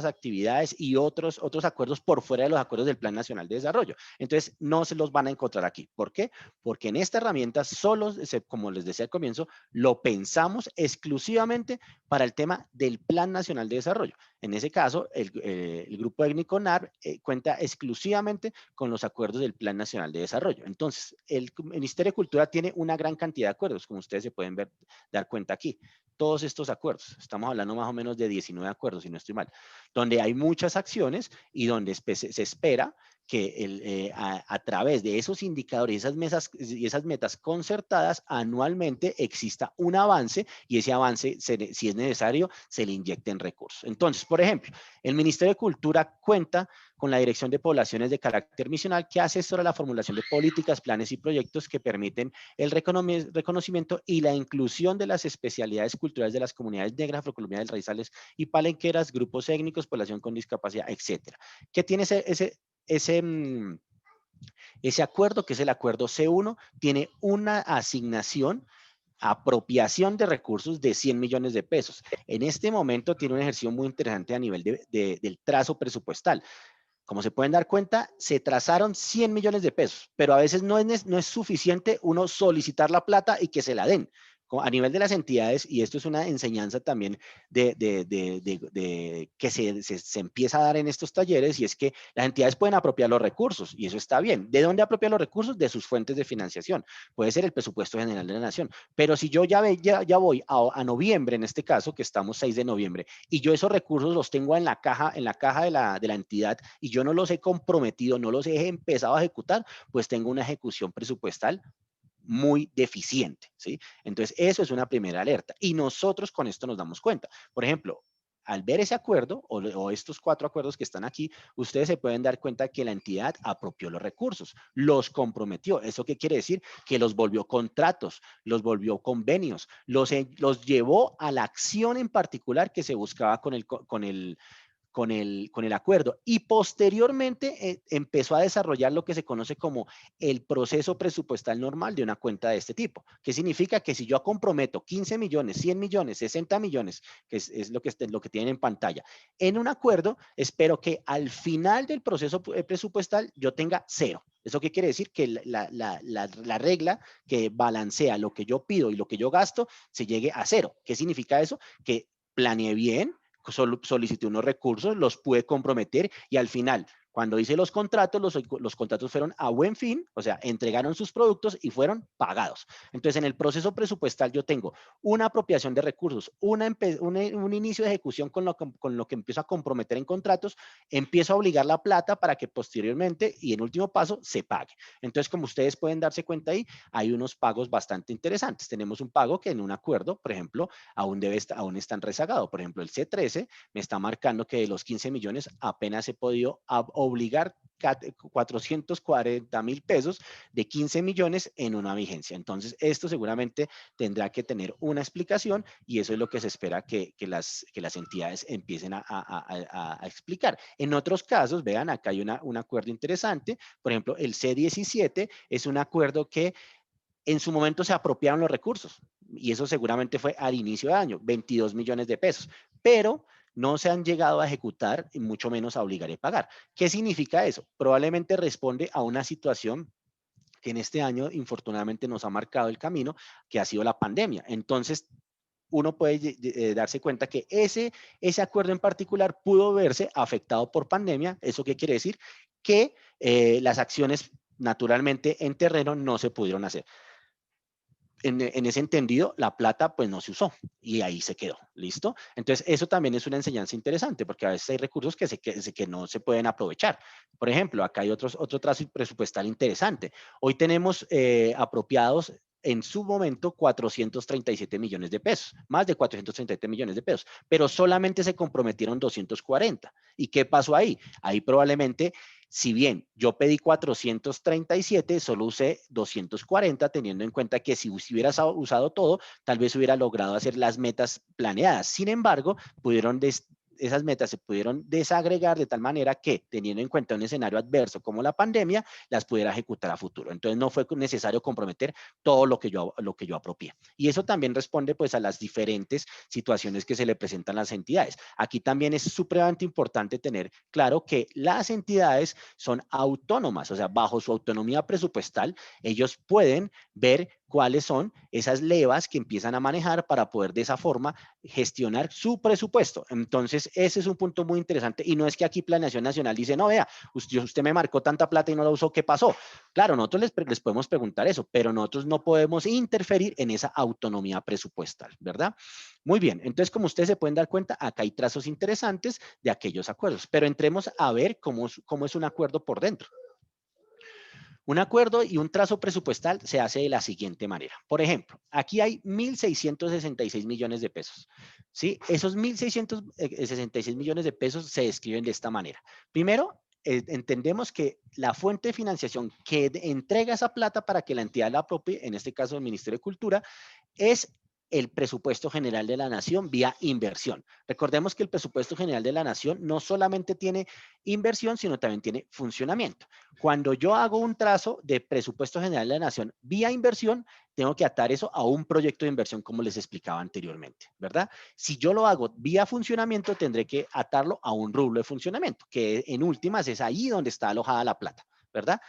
actividades y otros acuerdos por fuera de los acuerdos del Plan Nacional de Desarrollo. Entonces, no se los van a encontrar aquí. ¿Por qué? Porque en esta herramienta solo, como les decía al comienzo, lo pensamos exclusivamente para el tema del Plan Nacional de Desarrollo. En ese caso, el grupo étnico NARP cuenta exclusivamente con los acuerdos del Plan Nacional de Desarrollo. Entonces, el Ministerio de Cultura tiene una gran cantidad de acuerdos, como ustedes se pueden dar cuenta aquí. Todos estos acuerdos, estamos hablando más o menos de 19 acuerdos, si no estoy mal, donde hay muchas acciones y donde se espera que a través de esos indicadores y esas metas concertadas anualmente exista un avance y ese avance, si es necesario, se le inyecten recursos. Entonces, por ejemplo, el Ministerio de Cultura cuenta con la Dirección de Poblaciones de Carácter Misional que asesora la formulación de políticas, planes y proyectos que permiten el reconocimiento y la inclusión de las especialidades culturales de las comunidades negras, afrocolombianas, raizales y palenqueras, grupos étnicos, población con discapacidad, etcétera. ¿Qué tiene ese acuerdo, que es el acuerdo C1? Tiene una asignación, apropiación de recursos de 100 millones de pesos. En este momento tiene un ejercicio muy interesante a nivel del trazo presupuestal. Como se pueden dar cuenta, se trazaron 100 millones de pesos, pero a veces no es suficiente uno solicitar la plata y que se la den. A nivel de las entidades, y esto es una enseñanza también que se empieza a dar en estos talleres, y es que las entidades pueden apropiar los recursos, y eso está bien. ¿De dónde apropiar los recursos? De sus fuentes de financiación. Puede ser el presupuesto general de la nación, pero si yo ya voy a noviembre, en este caso, que estamos 6 de noviembre, y yo esos recursos los tengo en la caja de la entidad, y yo no los he comprometido, no los he empezado a ejecutar, pues tengo una ejecución presupuestal muy deficiente, ¿sí? Entonces, eso es una primera alerta. Y nosotros con esto nos damos cuenta. Por ejemplo, al ver ese acuerdo o estos 4 acuerdos que están aquí, ustedes se pueden dar cuenta que la entidad apropió los recursos, los comprometió. ¿Eso qué quiere decir? Que los volvió contratos, los volvió convenios, los llevó a la acción en particular que se buscaba con el acuerdo, y posteriormente empezó a desarrollar lo que se conoce como el proceso presupuestal normal de una cuenta de este tipo. ¿Qué significa? Que si yo comprometo 15 millones, 100 millones, 60 millones, que es lo que tienen en pantalla, en un acuerdo, espero que al final del proceso presupuestal yo tenga 0. ¿Eso qué quiere decir? Que la regla que balancea lo que yo pido y lo que yo gasto se llegue a 0. ¿Qué significa eso? Que planeé bien, solicité unos recursos, los pude comprometer y al final, Cuando hice los contratos, los contratos fueron a buen fin, o sea, entregaron sus productos y fueron pagados. Entonces, en el proceso presupuestal yo tengo una apropiación de recursos, un inicio de ejecución con lo que empiezo a comprometer en contratos, empiezo a obligar la plata para que posteriormente y en último paso se pague. Entonces, como ustedes pueden darse cuenta ahí, hay unos pagos bastante interesantes. Tenemos un pago que en un acuerdo, por ejemplo, aún están rezagados. Por ejemplo, el C13 me está marcando que de los 15 millones apenas he podido obligar 440.000 pesos de 15 millones en una vigencia. Entonces, esto seguramente tendrá que tener una explicación y eso es lo que se espera que las entidades empiecen a explicar. En otros casos, vean, acá hay un acuerdo interesante. Por ejemplo, el C17 es un acuerdo que en su momento se apropiaron los recursos y eso seguramente fue al inicio de año, 22 millones de pesos, pero no se han llegado a ejecutar y mucho menos a obligar a pagar. ¿Qué significa eso? Probablemente responde a una situación que en este año infortunadamente nos ha marcado el camino, que ha sido la pandemia. Entonces, uno puede darse cuenta que ese acuerdo en particular pudo verse afectado por pandemia. ¿Eso qué quiere decir? Que las acciones naturalmente en terreno no se pudieron hacer. En ese entendido, la plata pues no se usó y ahí se quedó, ¿listo? Entonces, eso también es una enseñanza interesante porque a veces hay recursos que no se pueden aprovechar. Por ejemplo, acá hay otro trazo presupuestal interesante. Hoy tenemos apropiados en su momento 437 millones de pesos, más de 437 millones de pesos, pero solamente se comprometieron 240. ¿Y qué pasó ahí? Ahí probablemente, si bien yo pedí 437, solo usé 240, teniendo en cuenta que si hubieras usado todo, tal vez hubiera logrado hacer las metas planeadas. Sin embargo, esas metas se pudieron desagregar de tal manera que, teniendo en cuenta un escenario adverso como la pandemia, las pudiera ejecutar a futuro. Entonces, no fue necesario comprometer todo lo que yo apropié. Y eso también responde pues a las diferentes situaciones que se le presentan a las entidades. Aquí también es supremamente importante tener claro que las entidades son autónomas, o sea, bajo su autonomía presupuestal, ellos pueden ver cuáles son esas levas que empiezan a manejar para poder de esa forma gestionar su presupuesto. Entonces, ese es un punto muy interesante y no es que aquí Planeación Nacional dice, no, vea, usted me marcó tanta plata y no la usó, ¿qué pasó? Claro, nosotros les podemos preguntar eso, pero nosotros no podemos interferir en esa autonomía presupuestal, ¿verdad? Muy bien, entonces como ustedes se pueden dar cuenta, acá hay trazos interesantes de aquellos acuerdos, pero entremos a ver cómo es un acuerdo por dentro. Un acuerdo y un trazo presupuestal se hace de la siguiente manera. Por ejemplo, aquí hay 1.666 millones de pesos. ¿Sí? Esos 1.666 millones de pesos se describen de esta manera. Primero, entendemos que la fuente de financiación que entrega esa plata para que la entidad la apropie, en este caso el Ministerio de Cultura, es el presupuesto general de la nación vía inversión. Recordemos que el presupuesto general de la nación no solamente tiene inversión, sino también tiene funcionamiento. Cuando yo hago un trazo de presupuesto general de la nación vía inversión, tengo que atar eso a un proyecto de inversión como les explicaba anteriormente, ¿verdad? Si yo lo hago vía funcionamiento, tendré que atarlo a un rublo de funcionamiento, que en últimas es ahí donde está alojada la plata, ¿verdad?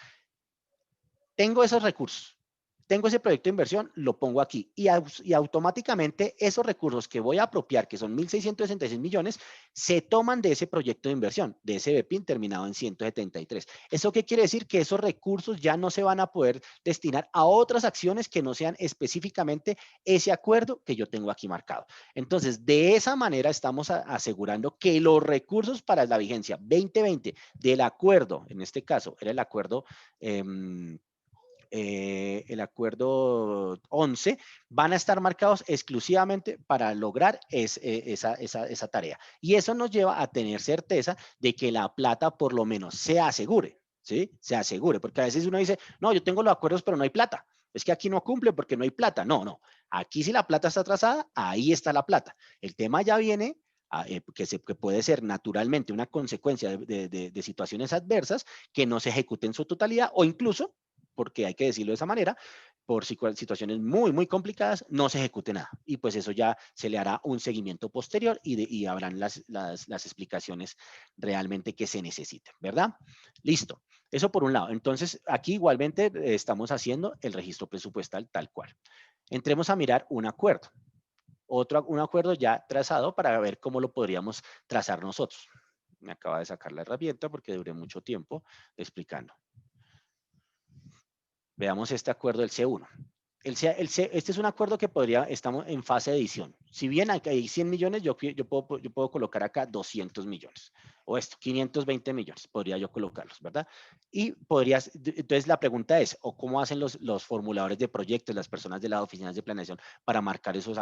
Tengo esos recursos. Tengo ese proyecto de inversión, lo pongo aquí y automáticamente esos recursos que voy a apropiar, que son 1.666 millones, se toman de ese proyecto de inversión, de ese BPIN terminado en 173. ¿Eso qué quiere decir? Que esos recursos ya no se van a poder destinar a otras acciones que no sean específicamente ese acuerdo que yo tengo aquí marcado. Entonces, de esa manera estamos asegurando que los recursos para la vigencia 2020 del acuerdo, en este caso era el acuerdo el acuerdo 11, van a estar marcados exclusivamente para lograr esa tarea. Y eso nos lleva a tener certeza de que la plata por lo menos se asegure, ¿sí? Se asegure, porque a veces uno dice, no, yo tengo los acuerdos, pero no hay plata. Es que aquí no cumple porque no hay plata. No, no. Aquí si la plata está atrasada, ahí está la plata. El tema ya viene que puede ser naturalmente una consecuencia de situaciones adversas que no se ejecuten en su totalidad o incluso, porque hay que decirlo de esa manera, por situaciones muy, muy complicadas, no se ejecute nada. Y pues eso ya se le hará un seguimiento posterior y habrán las explicaciones realmente que se necesiten, ¿verdad? Listo. Eso por un lado. Entonces, aquí igualmente estamos haciendo el registro presupuestal tal cual. Entremos a mirar un acuerdo. Un acuerdo ya trazado para ver cómo lo podríamos trazar nosotros. Me acaba de sacar la herramienta porque duré mucho tiempo explicando. Veamos este acuerdo del C1. Este es un acuerdo que estamos en fase de edición. Si bien hay 100 millones, yo puedo colocar acá 200 millones. O esto, 520 millones, podría yo colocarlos, ¿verdad? Y entonces la pregunta es, ¿o cómo hacen los formuladores de proyectos, las personas de las oficinas de planeación para marcar esos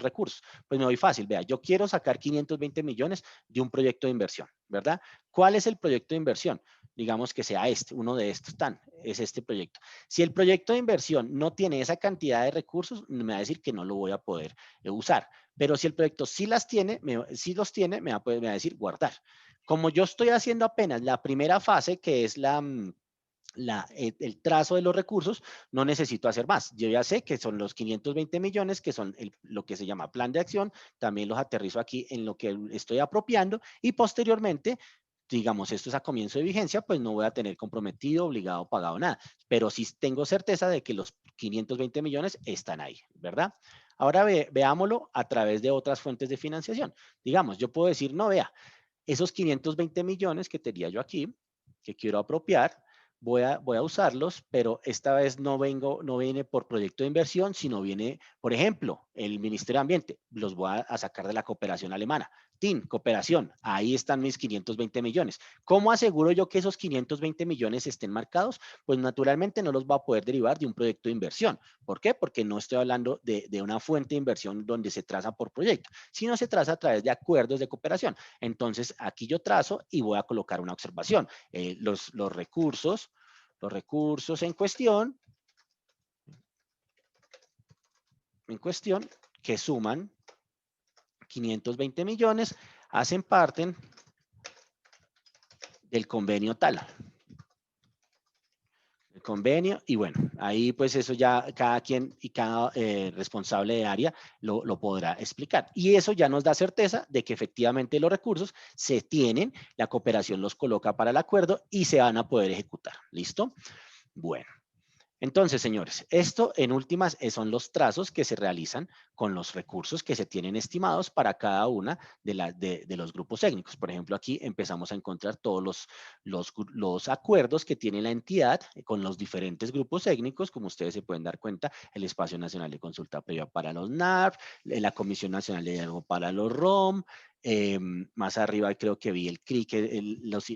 recursos? Pues me voy fácil, vea, yo quiero sacar 520 millones de un proyecto de inversión, ¿verdad? ¿Cuál es el proyecto de inversión? Digamos que sea uno de estos es este proyecto. Si el proyecto de inversión no tiene esa cantidad de recursos, me va a decir que no lo voy a poder usar. Pero si el proyecto sí los tiene, me va a decir guardar. Como yo estoy haciendo apenas la primera fase, que es el trazo de los recursos, no necesito hacer más. Yo ya sé que son los 520 millones, que son lo que se llama plan de acción. También los aterrizo aquí en lo que estoy apropiando y posteriormente, digamos, esto es a comienzo de vigencia, pues no voy a tener comprometido, obligado, pagado nada. Pero sí tengo certeza de que los 520 millones están ahí, ¿verdad? Ahora veámoslo a través de otras fuentes de financiación. Digamos, yo puedo decir, no, vea, esos 520 millones que tenía yo aquí, que quiero apropiar, voy a usarlos, pero esta vez no viene por proyecto de inversión, sino viene, por ejemplo, el Ministerio de Ambiente. Los voy a sacar de la cooperación alemana. Cooperación, ahí están mis 520 millones. ¿Cómo aseguro yo que esos 520 millones estén marcados? Pues naturalmente no los va a poder derivar de un proyecto de inversión. ¿Por qué? Porque no estoy hablando de una fuente de inversión donde se traza por proyecto, sino se traza a través de acuerdos de cooperación. Entonces, aquí yo trazo y voy a colocar una observación. Los recursos en cuestión que suman 520 millones, hacen parte del convenio tal. El convenio, y bueno, ahí pues eso ya cada quien y cada responsable de área lo podrá explicar. Y eso ya nos da certeza de que efectivamente los recursos se tienen, la cooperación los coloca para el acuerdo y se van a poder ejecutar. ¿Listo? Bueno. Entonces, señores, esto en últimas son los trazos que se realizan con los recursos que se tienen estimados para cada una de los grupos técnicos. Por ejemplo, aquí empezamos a encontrar todos los acuerdos que tiene la entidad con los diferentes grupos técnicos. Como ustedes se pueden dar cuenta, el Espacio Nacional de Consulta Previa para los NARF, la Comisión Nacional de Diálogo para los ROM, más arriba creo que vi el CRI,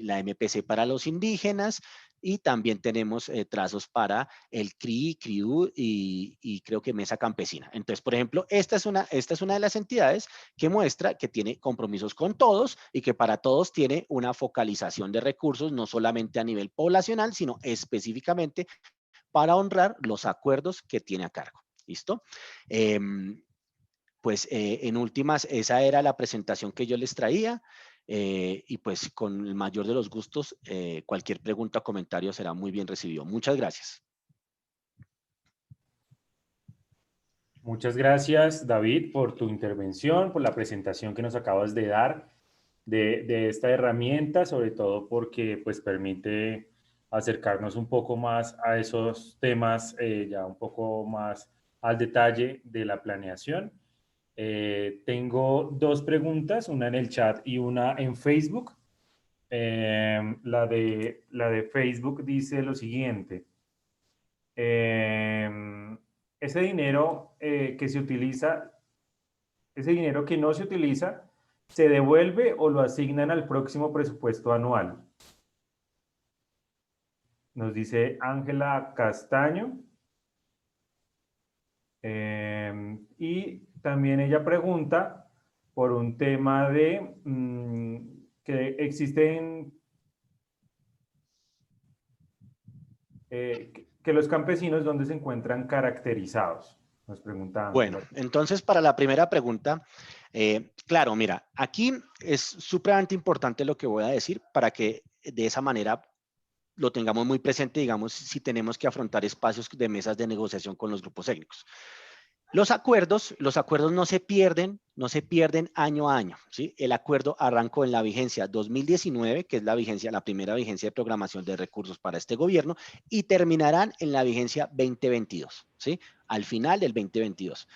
la MPC para los indígenas, y también tenemos trazos para el CRI, CRIU y creo que Mesa Campesina. Entonces, por ejemplo, esta es una de las entidades que muestra que tiene compromisos con todos y que para todos tiene una focalización de recursos, no solamente a nivel poblacional, sino específicamente para honrar los acuerdos que tiene a cargo. ¿Listo? Pues en últimas, esa era la presentación que yo les traía. Y pues con el mayor de los gustos, cualquier pregunta o comentario será muy bien recibido. Muchas gracias. Muchas gracias, David, por tu intervención, por la presentación que nos acabas de dar de esta herramienta, sobre todo porque pues permite acercarnos un poco más a esos temas, ya un poco más al detalle de la planeación. Tengo dos preguntas, una en el chat y una en Facebook. La de Facebook dice lo siguiente. Ese dinero que se utiliza, ese dinero que no se utiliza, ¿se devuelve o lo asignan al próximo presupuesto anual? Nos dice Ángela Castaño. Y también ella pregunta por un tema de que existen, que los campesinos, ¿dónde se encuentran caracterizados? Nos pregunta Ángela. Bueno, entonces para la primera pregunta, claro, mira, aquí es supremamente importante lo que voy a decir para que de esa manera lo tengamos muy presente, digamos, si tenemos que afrontar espacios de mesas de negociación con los grupos técnicos. Los acuerdos no se pierden año a año, ¿sí? El acuerdo arrancó en la vigencia 2019, que es la primera vigencia de programación de recursos para este gobierno, y terminarán en la vigencia 2022, ¿sí? Al final del 2022.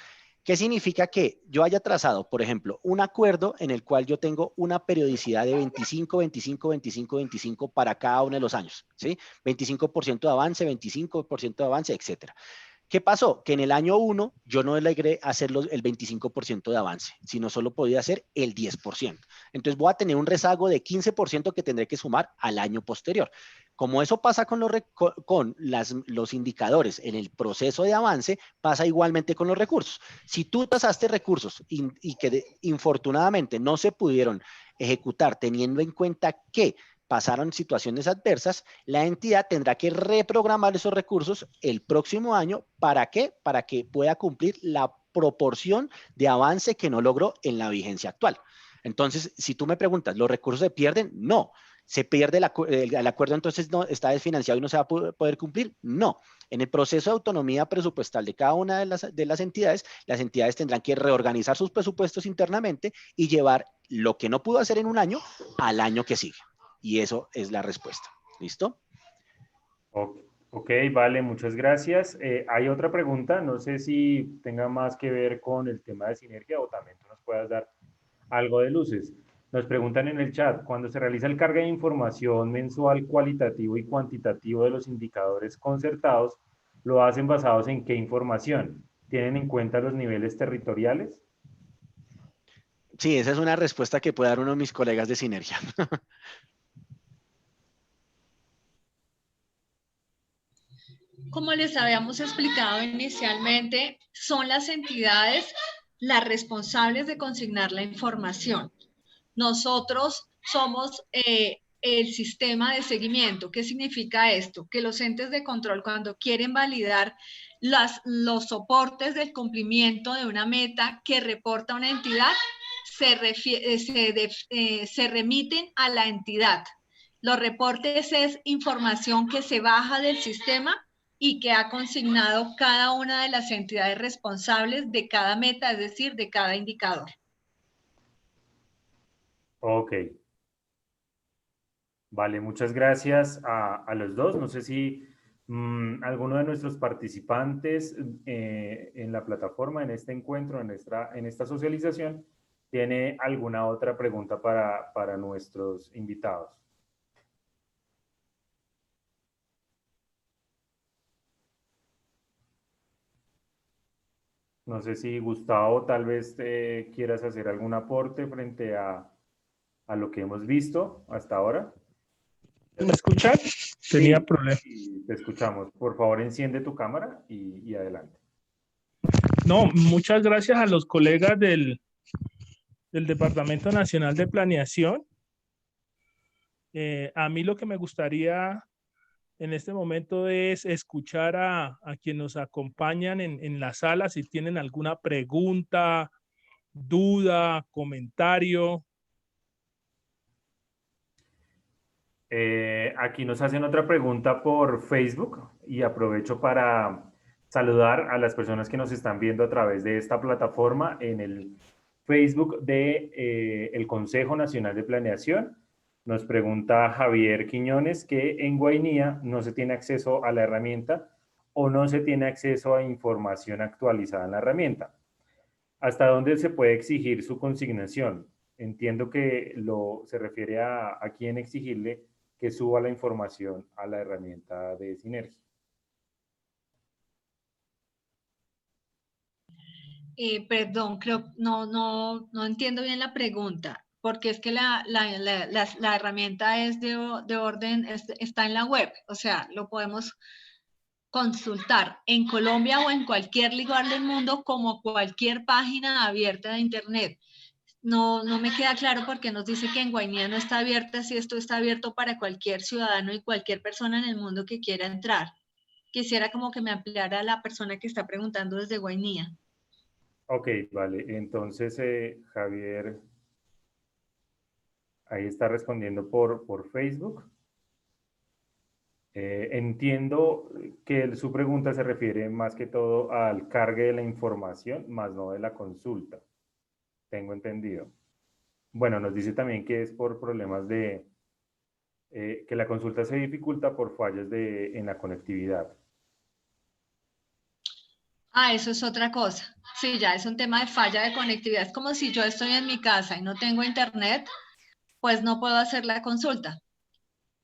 ¿Qué significa que yo haya trazado, por ejemplo, un acuerdo en el cual yo tengo una periodicidad de 25, 25, 25, 25 para cada uno de los años, ¿sí? 25% de avance, 25% de avance, etcétera. ¿Qué pasó? Que en el año 1 yo no logré hacer el 25% de avance, sino solo podía hacer el 10%. Entonces voy a tener un rezago de 15% que tendré que sumar al año posterior. Como eso pasa con los indicadores en el proceso de avance, pasa igualmente con los recursos. Si tú tasaste recursos y que infortunadamente no se pudieron ejecutar teniendo en cuenta que pasaron situaciones adversas, la entidad tendrá que reprogramar esos recursos el próximo año. ¿Para qué? Para que pueda cumplir la proporción de avance que no logró en la vigencia actual. Entonces, si tú me preguntas, ¿los recursos se pierden? No. ¿Se pierde el acuerdo, entonces no está desfinanciado y no se va a poder cumplir? No. En el proceso de autonomía presupuestal de cada una de las entidades tendrán que reorganizar sus presupuestos internamente y llevar lo que no pudo hacer en un año al año que sigue. Y eso es la respuesta. ¿Listo? Ok, vale, muchas gracias. Hay otra pregunta, no sé si tenga más que ver con el tema de sinergia o también tú nos puedas dar algo de luces. Nos preguntan en el chat, cuando se realiza el carga de información mensual cualitativo y cuantitativo de los indicadores concertados, ¿lo hacen basados en qué información? ¿Tienen en cuenta los niveles territoriales? Sí, esa es una respuesta que puede dar uno de mis colegas de Sinergia. Como les habíamos explicado inicialmente, son las entidades las responsables de consignar la información. Nosotros somos el sistema de seguimiento. ¿Qué significa esto? Que los entes de control, cuando quieren validar los soportes del cumplimiento de una meta que reporta una entidad, se remiten a la entidad. Los reportes es información que se baja del sistema y que ha consignado cada una de las entidades responsables de cada meta, es decir, de cada indicador. Ok. Vale, muchas gracias a los dos. No sé si alguno de nuestros participantes en la plataforma, en este encuentro, en esta socialización, tiene alguna otra pregunta para nuestros invitados. No sé si Gustavo tal vez quieras hacer algún aporte frente a lo que hemos visto hasta ahora. ¿Me escuchan? Tenía Sí, problemas. sí, te escuchamos. Por favor, enciende tu cámara y adelante. No, muchas gracias a los colegas del Departamento Nacional de Planeación. A mí lo que me gustaría en este momento es escuchar a quienes nos acompañan en la sala, si tienen alguna pregunta, duda, comentario. Aquí nos hacen otra pregunta por Facebook y aprovecho para saludar a las personas que nos están viendo a través de esta plataforma en el Facebook de el Consejo Nacional de Planeación. Nos pregunta Javier Quiñones que en Guainía no se tiene acceso a la herramienta o no se tiene acceso a información actualizada en la herramienta. ¿Hasta dónde se puede exigir su consignación? Entiendo que se refiere a quién exigirle que suba la información a la herramienta de Sinergia. Perdón, creo no entiendo bien la pregunta, porque es que la herramienta es de orden, está en la web, o sea, lo podemos consultar en Colombia o en cualquier lugar del mundo como cualquier página abierta de Internet. No me queda claro porque nos dice que en Guainía no está abierta, si esto está abierto para cualquier ciudadano y cualquier persona en el mundo que quiera entrar. Quisiera como que me ampliara la persona que está preguntando desde Guainía. Ok, vale. Entonces, Javier, ahí está respondiendo por Facebook. Entiendo que su pregunta se refiere más que todo al cargue de la información, más no de la consulta. Tengo entendido. Bueno, nos dice también que es por problemas de que la consulta se dificulta por fallas en la conectividad. Ah, eso es otra cosa. Sí, ya es un tema de falla de conectividad. Es como si yo estoy en mi casa y no tengo internet, pues no puedo hacer la consulta.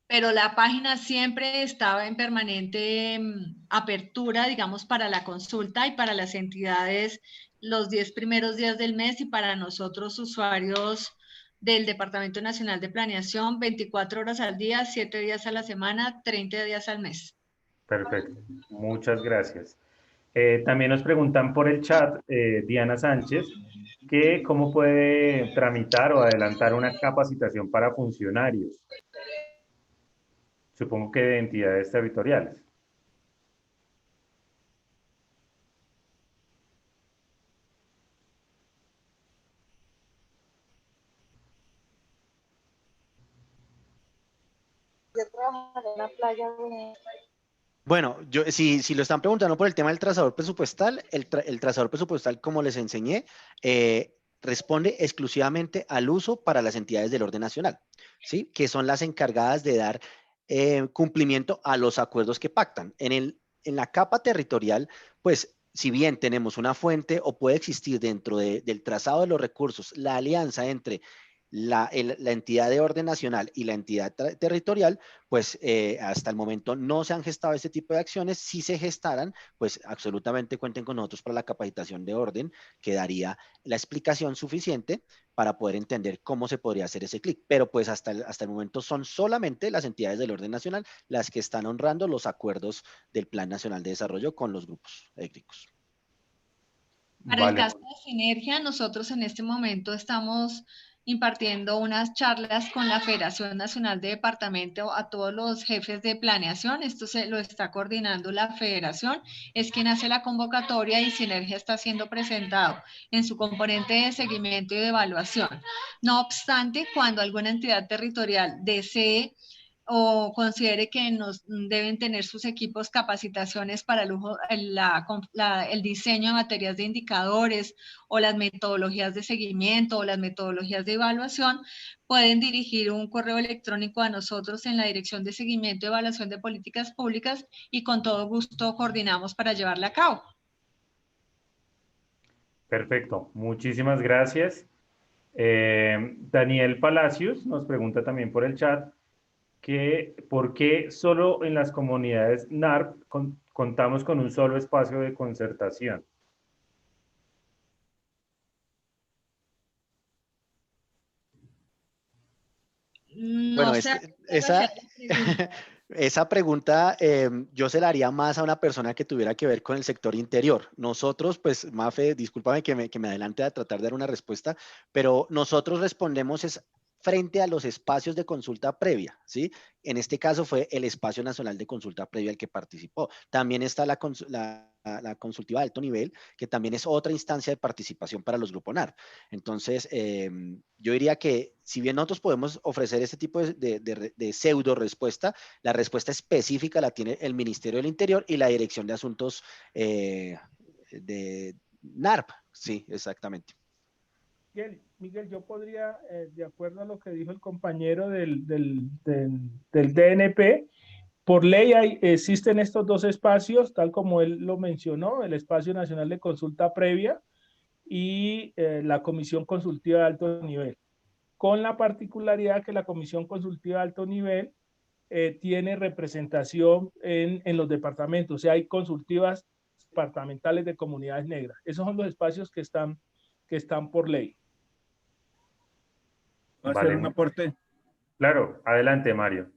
Pero la página siempre estaba en permanente apertura, digamos, para la consulta y para las entidades los 10 primeros días del mes y para nosotros usuarios del Departamento Nacional de Planeación, 24 horas al día, 7 días a la semana, 30 días al mes. Perfecto, muchas gracias. También nos preguntan por el chat, Diana Sánchez, que cómo puede tramitar o adelantar una capacitación para funcionarios, supongo que de entidades territoriales. Yo trabajo en la playa de... Bueno, si lo están preguntando por el tema del trazador presupuestal, el trazador presupuestal, como les enseñé, responde exclusivamente al uso para las entidades del orden nacional, ¿sí? Que son las encargadas de dar cumplimiento a los acuerdos que pactan. En la capa territorial, pues, si bien tenemos una fuente o puede existir dentro del trazado de los recursos, la alianza entre la entidad de orden nacional y la entidad territorial, pues hasta el momento no se han gestado este tipo de acciones. Si se gestaran, pues absolutamente cuenten con nosotros para la capacitación de orden, que daría la explicación suficiente para poder entender cómo se podría hacer ese clic. Pero pues hasta el momento son solamente las entidades del orden nacional las que están honrando los acuerdos del Plan Nacional de Desarrollo con los grupos étnicos. Para el Vale, caso de Sinergia, nosotros en este momento estamos impartiendo unas charlas con la Federación Nacional de Departamento a todos los jefes de planeación. Esto se lo está coordinando la Federación, es quien hace la convocatoria y Sinergia está siendo presentado en su componente de seguimiento y de evaluación. No obstante, cuando alguna entidad territorial desee o considere que nos deben tener sus equipos capacitaciones para el diseño de materias de indicadores o las metodologías de seguimiento o las metodologías de evaluación, pueden dirigir un correo electrónico a nosotros en la Dirección de Seguimiento y Evaluación de Políticas Públicas y con todo gusto coordinamos para llevarla a cabo. perfecto. Muchísimas gracias. Daniel Palacios nos pregunta también por el chat que por qué solo en las comunidades NARP contamos con un solo espacio de concertación. Bueno, No sé. esa pregunta yo se la haría más a una persona que tuviera que ver con el sector interior. Nosotros, pues, Mafe, discúlpame que me adelante a tratar de dar una respuesta, pero nosotros respondemos es frente a los espacios de consulta previa, ¿sí? En este caso fue el Espacio Nacional de Consulta Previa el que participó. También está la consultiva de alto nivel, que también es otra instancia de participación para los grupos NAR. Entonces, yo diría que si bien nosotros podemos ofrecer este tipo de pseudo respuesta, la respuesta específica la tiene el Ministerio del Interior y la Dirección de Asuntos de NARP. Sí, exactamente. Miguel, yo podría, de acuerdo a lo que dijo el compañero del DNP, por ley existen estos dos espacios, tal como él lo mencionó, el Espacio Nacional de Consulta Previa y la Comisión Consultiva de Alto Nivel, con la particularidad que la Comisión Consultiva de Alto Nivel tiene representación en los departamentos, o sea, hay consultivas departamentales de comunidades negras. Esos son los espacios que están por ley. ¿Va a hacer un aporte? Claro, adelante, Mario.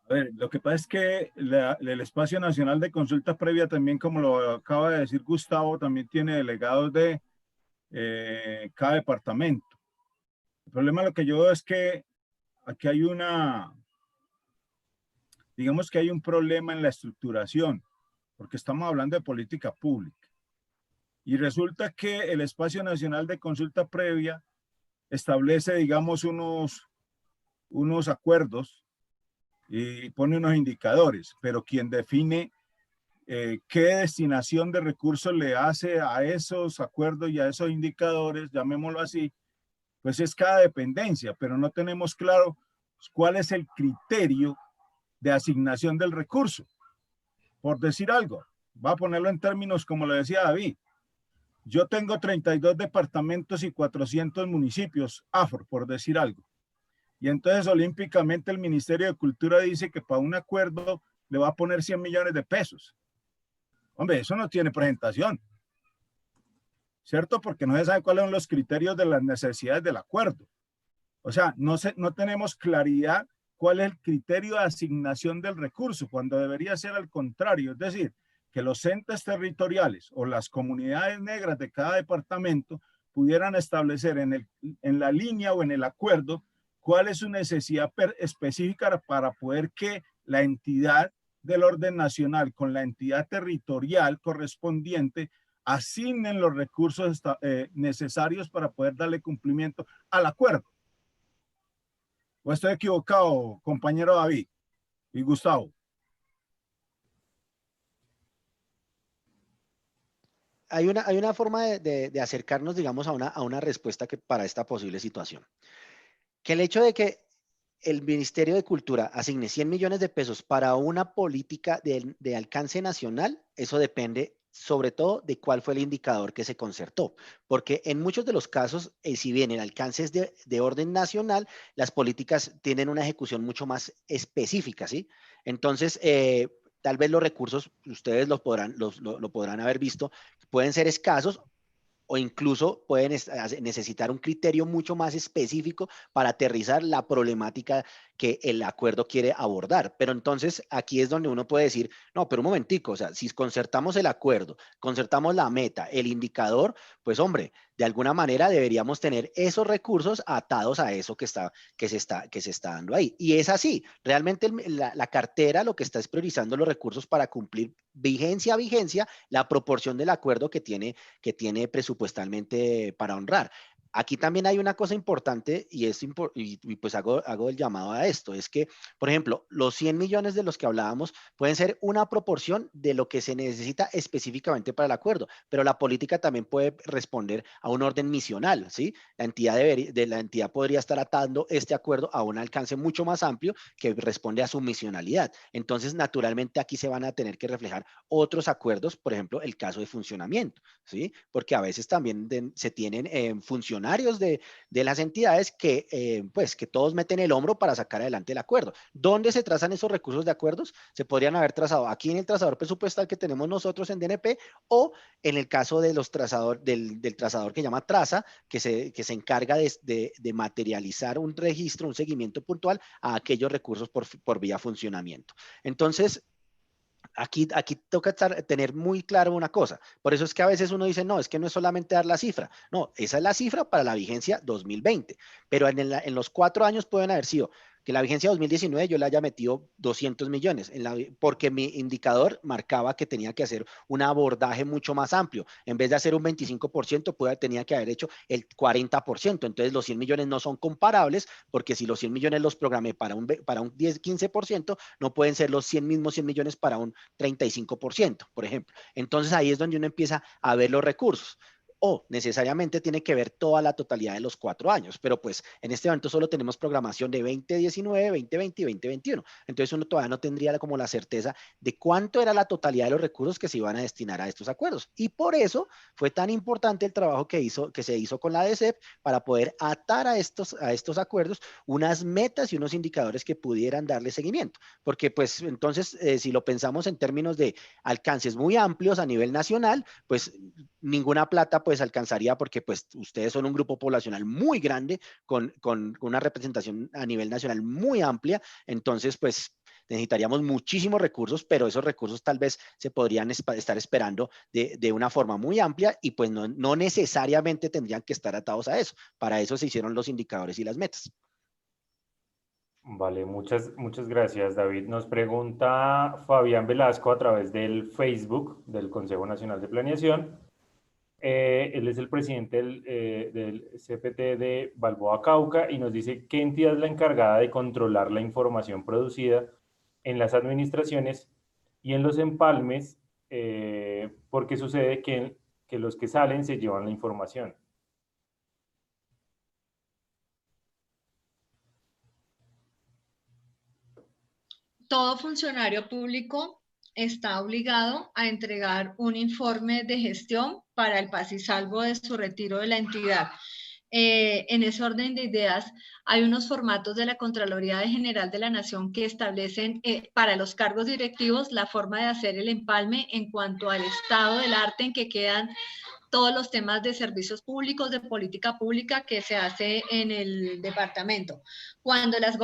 A ver, lo que pasa es que el Espacio Nacional de Consultas Previa también, como lo acaba de decir Gustavo, también tiene delegados de cada departamento. El problema lo que yo veo es que aquí hay digamos que hay un problema en la estructuración, porque estamos hablando de política pública. Y resulta que el Espacio Nacional de Consulta Previa establece, digamos, unos acuerdos y pone unos indicadores, pero quien define qué destinación de recursos le hace a esos acuerdos y a esos indicadores, llamémoslo así, pues es cada dependencia, pero no tenemos claro cuál es el criterio de asignación del recurso. Por decir algo, voy a ponerlo en términos como le decía David. Yo tengo 32 departamentos y 400 municipios, afro, por decir algo. Y entonces olímpicamente el Ministerio de Cultura dice que para un acuerdo le va a poner 100 millones de pesos. Hombre, eso no tiene presentación, ¿cierto? Porque no se sabe cuáles son los criterios de las necesidades del acuerdo. O sea, no tenemos claridad cuál es el criterio de asignación del recurso, cuando debería ser al contrario. Es decir, que los entes territoriales o las comunidades negras de cada departamento pudieran establecer en la línea o en el acuerdo cuál es su necesidad específica para poder que la entidad del orden nacional con la entidad territorial correspondiente asignen los recursos necesarios para poder darle cumplimiento al acuerdo. ¿O estoy equivocado, compañero David y Gustavo? Hay una forma de acercarnos, digamos, a una respuesta para esta posible situación. Que el hecho de que el Ministerio de Cultura asigne 100 millones de pesos para una política de alcance nacional, eso depende sobre todo de cuál fue el indicador que se concertó. Porque en muchos de los casos, si bien el alcance es de orden nacional, las políticas tienen una ejecución mucho más específica, ¿sí? Entonces, tal vez los recursos, ustedes lo podrán haber visto, pueden ser escasos o incluso pueden necesitar un criterio mucho más específico para aterrizar la problemática que el acuerdo quiere abordar. Pero entonces aquí es donde uno puede decir, no, pero un momentico, o sea, si concertamos el acuerdo, concertamos la meta, el indicador, pues hombre, de alguna manera deberíamos tener esos recursos atados a eso que se está dando ahí. Y es así, realmente la cartera lo que está es priorizando los recursos para cumplir vigencia a vigencia la proporción del acuerdo que tiene presupuestalmente para honrar. Aquí también hay una cosa importante y pues hago el llamado a esto, es que, por ejemplo, los 100 millones de los que hablábamos pueden ser una proporción de lo que se necesita específicamente para el acuerdo, pero la política también puede responder a un orden misional, ¿sí? La entidad podría estar atando este acuerdo a un alcance mucho más amplio que responde a su misionalidad. Entonces, naturalmente, aquí se van a tener que reflejar otros acuerdos, por ejemplo, el caso de funcionamiento, ¿sí? Porque a veces también se tienen funcionarios de las entidades pues, que todos meten el hombro para sacar adelante el acuerdo. ¿Dónde se trazan esos recursos de acuerdos? Se podrían haber trazado aquí en el trazador presupuestal que tenemos nosotros en DNP o en el caso de los del trazador que llama Traza, que se encarga de materializar un registro, un seguimiento puntual a aquellos recursos por vía funcionamiento. Entonces, aquí toca tener muy claro una cosa. Por eso es que a veces uno dice, no, es que no es solamente dar la cifra. No, esa es la cifra para la vigencia 2020. Pero en los 4 años pueden haber sido que la vigencia 2019 yo le haya metido 200 millones, porque mi indicador marcaba que tenía que hacer un abordaje mucho más amplio. En vez de hacer un 25%, tenía que haber hecho el 40%. Entonces los 100 millones no son comparables, porque si los 100 millones los programé para un 10, 15%, no pueden ser los 100 millones para un 35%, por ejemplo. Entonces ahí es donde uno empieza a ver los recursos. O necesariamente tiene que ver toda la totalidad de los 4 años, pero pues en este momento solo tenemos programación de 2019, 2020 y 2021. Entonces uno todavía no tendría como la certeza de cuánto era la totalidad de los recursos que se iban a destinar a estos acuerdos. Y por eso fue tan importante el trabajo que se hizo con la DCEP para poder atar a estos acuerdos unas metas y unos indicadores que pudieran darle seguimiento. Porque pues entonces, si lo pensamos en términos de alcances muy amplios a nivel nacional, pues ninguna plata pues alcanzaría, porque pues ustedes son un grupo poblacional muy grande con una representación a nivel nacional muy amplia. Entonces pues necesitaríamos muchísimos recursos, pero esos recursos tal vez se podrían estar esperando de una forma muy amplia y pues no necesariamente tendrían que estar atados a eso. Para eso se hicieron los indicadores y las metas. Vale, muchas gracias, David. Nos pregunta Fabián Velasco a través del Facebook del Consejo Nacional de Planeación. Él es el presidente del CPT de Balboa Cauca y nos dice qué entidad es la encargada de controlar la información producida en las administraciones y en los empalmes, porque sucede que los que salen se llevan la información. Todo funcionario público está obligado a entregar un informe de gestión para el paz y salvo de su retiro de la entidad. En ese orden de ideas, hay unos formatos de la Contraloría General de la Nación que establecen para los cargos directivos la forma de hacer el empalme en cuanto al estado del arte en que quedan todos los temas de servicios públicos, de política pública que se hace en el departamento. Cuando las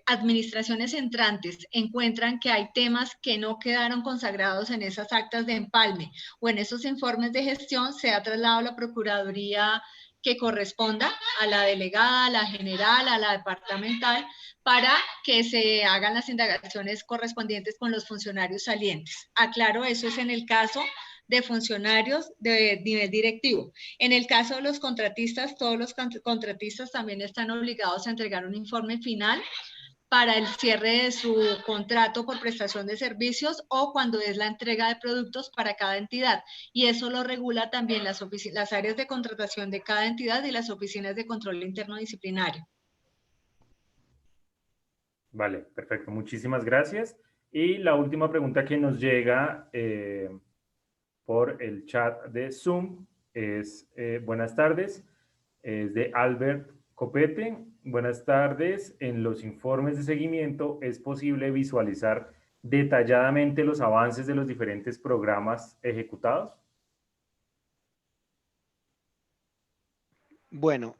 administraciones entrantes encuentran que hay temas que no quedaron consagrados en esas actas de empalme o en esos informes de gestión, se ha trasladado a la Procuraduría que corresponda, a la delegada, a la general, a la departamental, para que se hagan las indagaciones correspondientes con los funcionarios salientes. Aclaro, eso es en el caso de funcionarios de nivel directivo. En el caso de los contratistas, todos los contratistas también están obligados a entregar un informe final para el cierre de su contrato por prestación de servicios o cuando es la entrega de productos para cada entidad. Y eso lo regula también las áreas de contratación de cada entidad y las oficinas de control interno disciplinario. Vale, perfecto. Muchísimas gracias. Y la última pregunta que nos llega por el chat de Zoom es, buenas tardes, es de Albert Copete. Buenas tardes. En los informes de seguimiento es posible visualizar detalladamente los avances de los diferentes programas ejecutados. Bueno,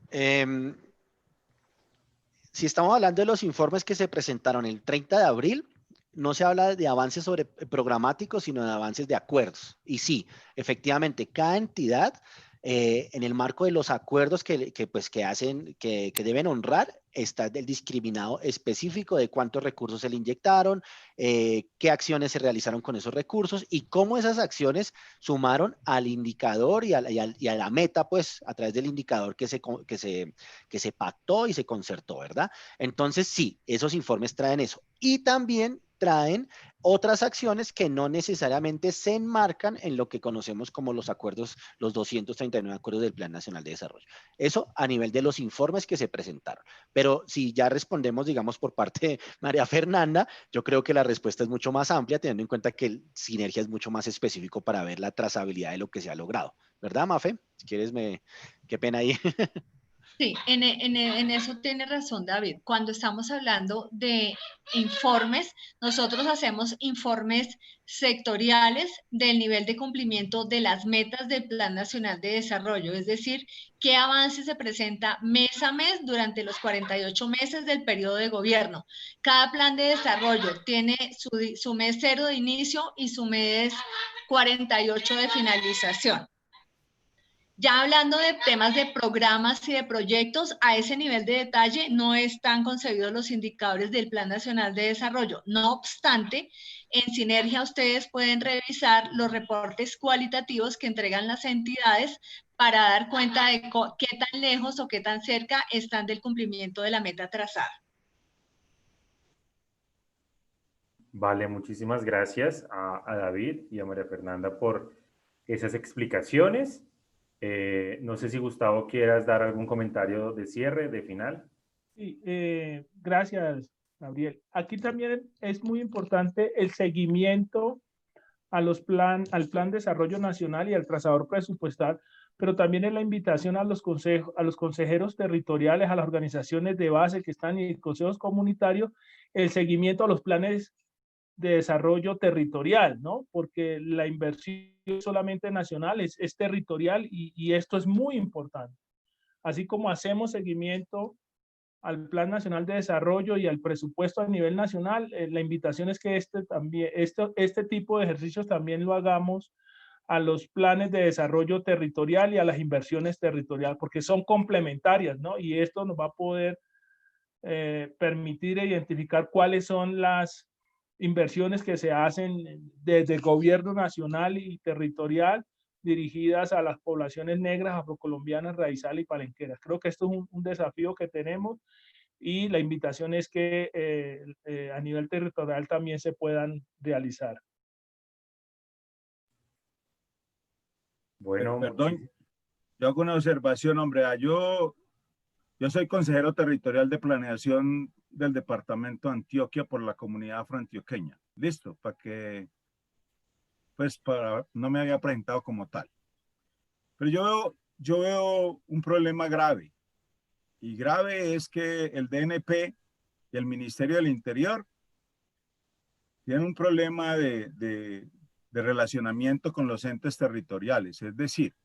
si estamos hablando de los informes que se presentaron el 30 de abril, no se habla de avances sobre programáticos, sino de avances de acuerdos. Y sí, efectivamente, cada entidad, en el marco de los acuerdos que deben honrar, está el discriminado específico de cuántos recursos se le inyectaron, qué acciones se realizaron con esos recursos y cómo esas acciones sumaron al indicador y a la meta, pues, a través del indicador que se pactó y se concertó, ¿verdad? Entonces, sí, esos informes traen eso. Y también traen otras acciones que no necesariamente se enmarcan en lo que conocemos como los acuerdos, los 239 acuerdos del Plan Nacional de Desarrollo. Eso a nivel de los informes que se presentaron. Pero si ya respondemos, digamos, por parte de María Fernanda, yo creo que la respuesta es mucho más amplia, teniendo en cuenta que el Sinergia es mucho más específico para ver la trazabilidad de lo que se ha logrado. ¿Verdad, Mafe? Si quieres, qué pena ahí. Sí, en eso tiene razón David. Cuando estamos hablando de informes, nosotros hacemos informes sectoriales del nivel de cumplimiento de las metas del Plan Nacional de Desarrollo, es decir, qué avance se presenta mes a mes durante los 48 meses del periodo de gobierno. Cada plan de desarrollo tiene su mes 0 de inicio y su mes 48 de finalización. Ya hablando de temas de programas y de proyectos, a ese nivel de detalle no están concebidos los indicadores del Plan Nacional de Desarrollo. No obstante, en Sinergia ustedes pueden revisar los reportes cualitativos que entregan las entidades para dar cuenta de qué tan lejos o qué tan cerca están del cumplimiento de la meta trazada. Vale, muchísimas gracias a David y a María Fernanda por esas explicaciones. No sé si Gustavo quieras dar algún comentario de cierre, de final. Sí, gracias, Gabriel. Aquí también es muy importante el seguimiento al plan de desarrollo nacional y al trazador presupuestal, pero también es la invitación a los consejeros territoriales, a las organizaciones de base que están en consejos comunitarios, el seguimiento a los planes de desarrollo territorial, ¿no? Porque la inversión solamente nacional es territorial y esto es muy importante. Así como hacemos seguimiento al Plan Nacional de Desarrollo y al presupuesto a nivel nacional, la invitación es que este tipo de ejercicios también lo hagamos a los planes de desarrollo territorial y a las inversiones territoriales, porque son complementarias, ¿no? Y esto nos va a poder permitir identificar cuáles son las inversiones que se hacen desde el gobierno nacional y territorial dirigidas a las poblaciones negras, afrocolombianas, raizales y palenqueras. Creo que esto es un desafío que tenemos y la invitación es que a nivel territorial también se puedan realizar. Bueno, perdón, yo hago una observación, hombre. Yo soy consejero territorial de planeación del departamento de Antioquia por la comunidad afroantioqueña. Listo, para que, pues, no me había presentado como tal. Pero yo veo un problema grave. Y grave es que el DNP y el Ministerio del Interior tienen un problema de relacionamiento con los entes territoriales. Es decir,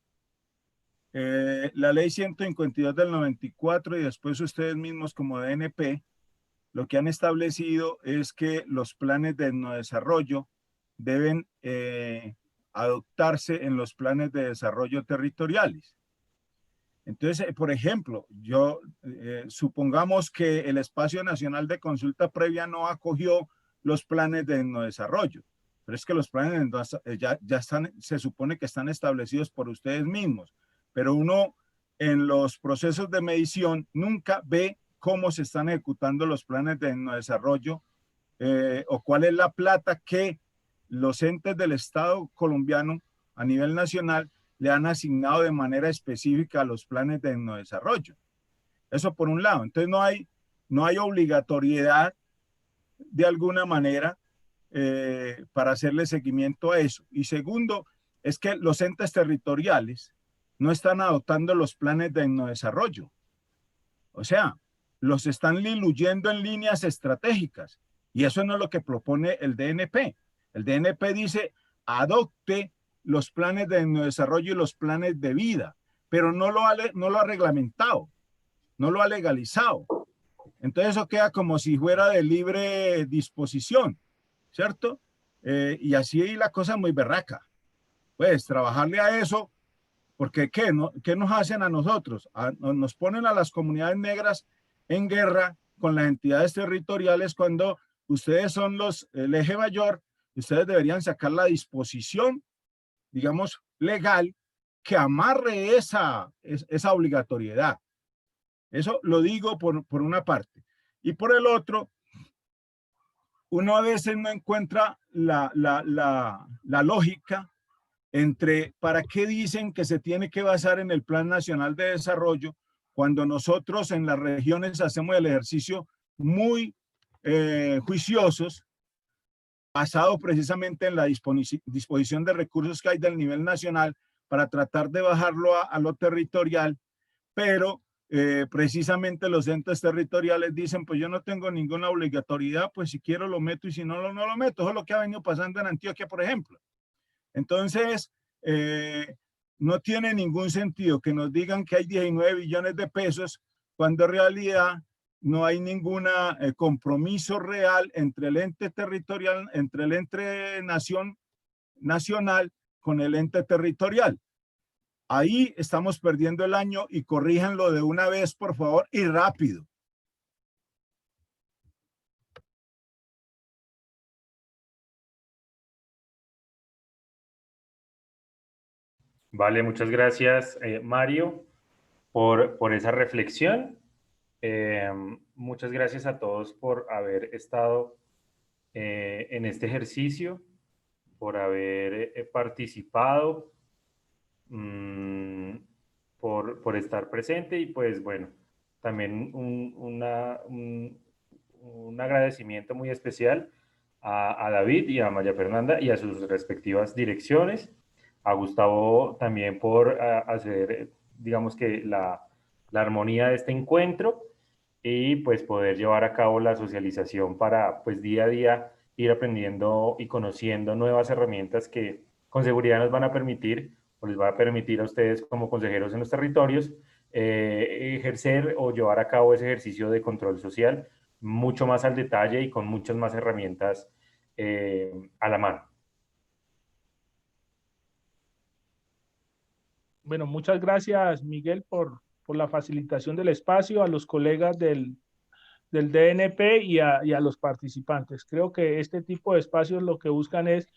la ley 152 del 94 y después ustedes mismos como DNP, lo que han establecido es que los planes de desarrollo deben adoptarse en los planes de desarrollo territoriales. Entonces, por ejemplo, supongamos que el Espacio Nacional de Consulta Previa no acogió los planes de desarrollo, pero es que los planes ya están, se supone que están establecidos por ustedes mismos, pero uno en los procesos de medición nunca ve cómo se están ejecutando los planes de desarrollo o cuál es la plata que los entes del Estado colombiano a nivel nacional le han asignado de manera específica a los planes de desarrollo. Eso por un lado. Entonces no hay obligatoriedad de alguna manera para hacerle seguimiento a eso. Y segundo, es que los entes territoriales no están adoptando los planes de desarrollo. O sea, los están diluyendo en líneas estratégicas. Y eso no es lo que propone el DNP. El DNP dice, adopte los planes de desarrollo y los planes de vida, pero no lo ha reglamentado, no lo ha legalizado. Entonces eso queda como si fuera de libre disposición, ¿cierto? Y así la cosa es muy berraca. Pues trabajarle a eso, porque ¿qué nos hacen a nosotros? Nos ponen a las comunidades negras en guerra con las entidades territoriales cuando ustedes son el eje mayor, ustedes deberían sacar la disposición, digamos, legal que amarre esa obligatoriedad. Eso lo digo por una parte. Y por el otro, uno a veces no encuentra la lógica entre para qué dicen que se tiene que basar en el Plan Nacional de Desarrollo cuando nosotros en las regiones hacemos el ejercicio muy juiciosos, basado precisamente en la disposición de recursos que hay del nivel nacional para tratar de bajarlo a lo territorial, pero precisamente los entes territoriales dicen, pues yo no tengo ninguna obligatoriedad, pues si quiero lo meto y si no, no lo meto. Eso es lo que ha venido pasando en Antioquia, por ejemplo. Entonces, no tiene ningún sentido que nos digan que hay 19 billones de pesos cuando en realidad no hay ningún compromiso real entre el ente territorial, entre el ente nacional con el ente territorial. Ahí estamos perdiendo el año y corríjanlo de una vez, por favor, y rápido. Vale, muchas gracias, Mario, por esa reflexión. Muchas gracias a todos por haber estado en este ejercicio, por haber participado, por estar presente y pues bueno, también un agradecimiento muy especial a David y a María Fernanda y a sus respectivas direcciones, a Gustavo también por hacer, digamos que la armonía de este encuentro y pues poder llevar a cabo la socialización para pues día a día ir aprendiendo y conociendo nuevas herramientas que con seguridad nos van a permitir o les va a permitir a ustedes como consejeros en los territorios ejercer o llevar a cabo ese ejercicio de control social mucho más al detalle y con muchas más herramientas a la mano. Bueno, muchas gracias, Miguel, por la facilitación del espacio, a los colegas del DNP y a los participantes. Creo que este tipo de espacios lo que buscan es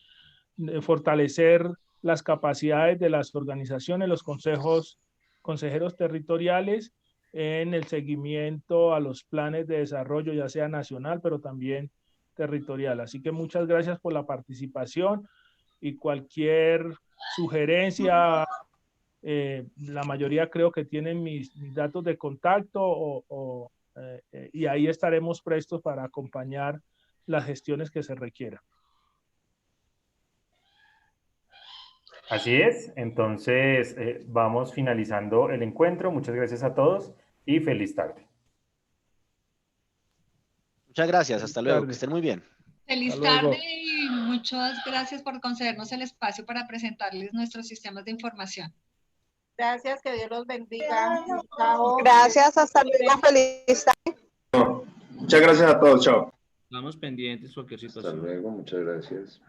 fortalecer las capacidades de las organizaciones, los consejeros territoriales en el seguimiento a los planes de desarrollo, ya sea nacional, pero también territorial. Así que muchas gracias por la participación y cualquier sugerencia, la mayoría creo que tienen mis datos de contacto y ahí estaremos prestos para acompañar las gestiones que se requieran. Así es, entonces vamos finalizando el encuentro. Muchas gracias a todos y feliz tarde. Muchas gracias, hasta luego, tarde. que estén muy bien. Feliz Hasta luego. tarde y muchas gracias por concedernos el espacio para presentarles nuestros sistemas de información. Gracias, que Dios los bendiga. Chao. Gracias, hasta luego, feliz tarde. Muchas gracias a todos, chao. Estamos pendientes cualquier situación. Hasta luego, muchas gracias.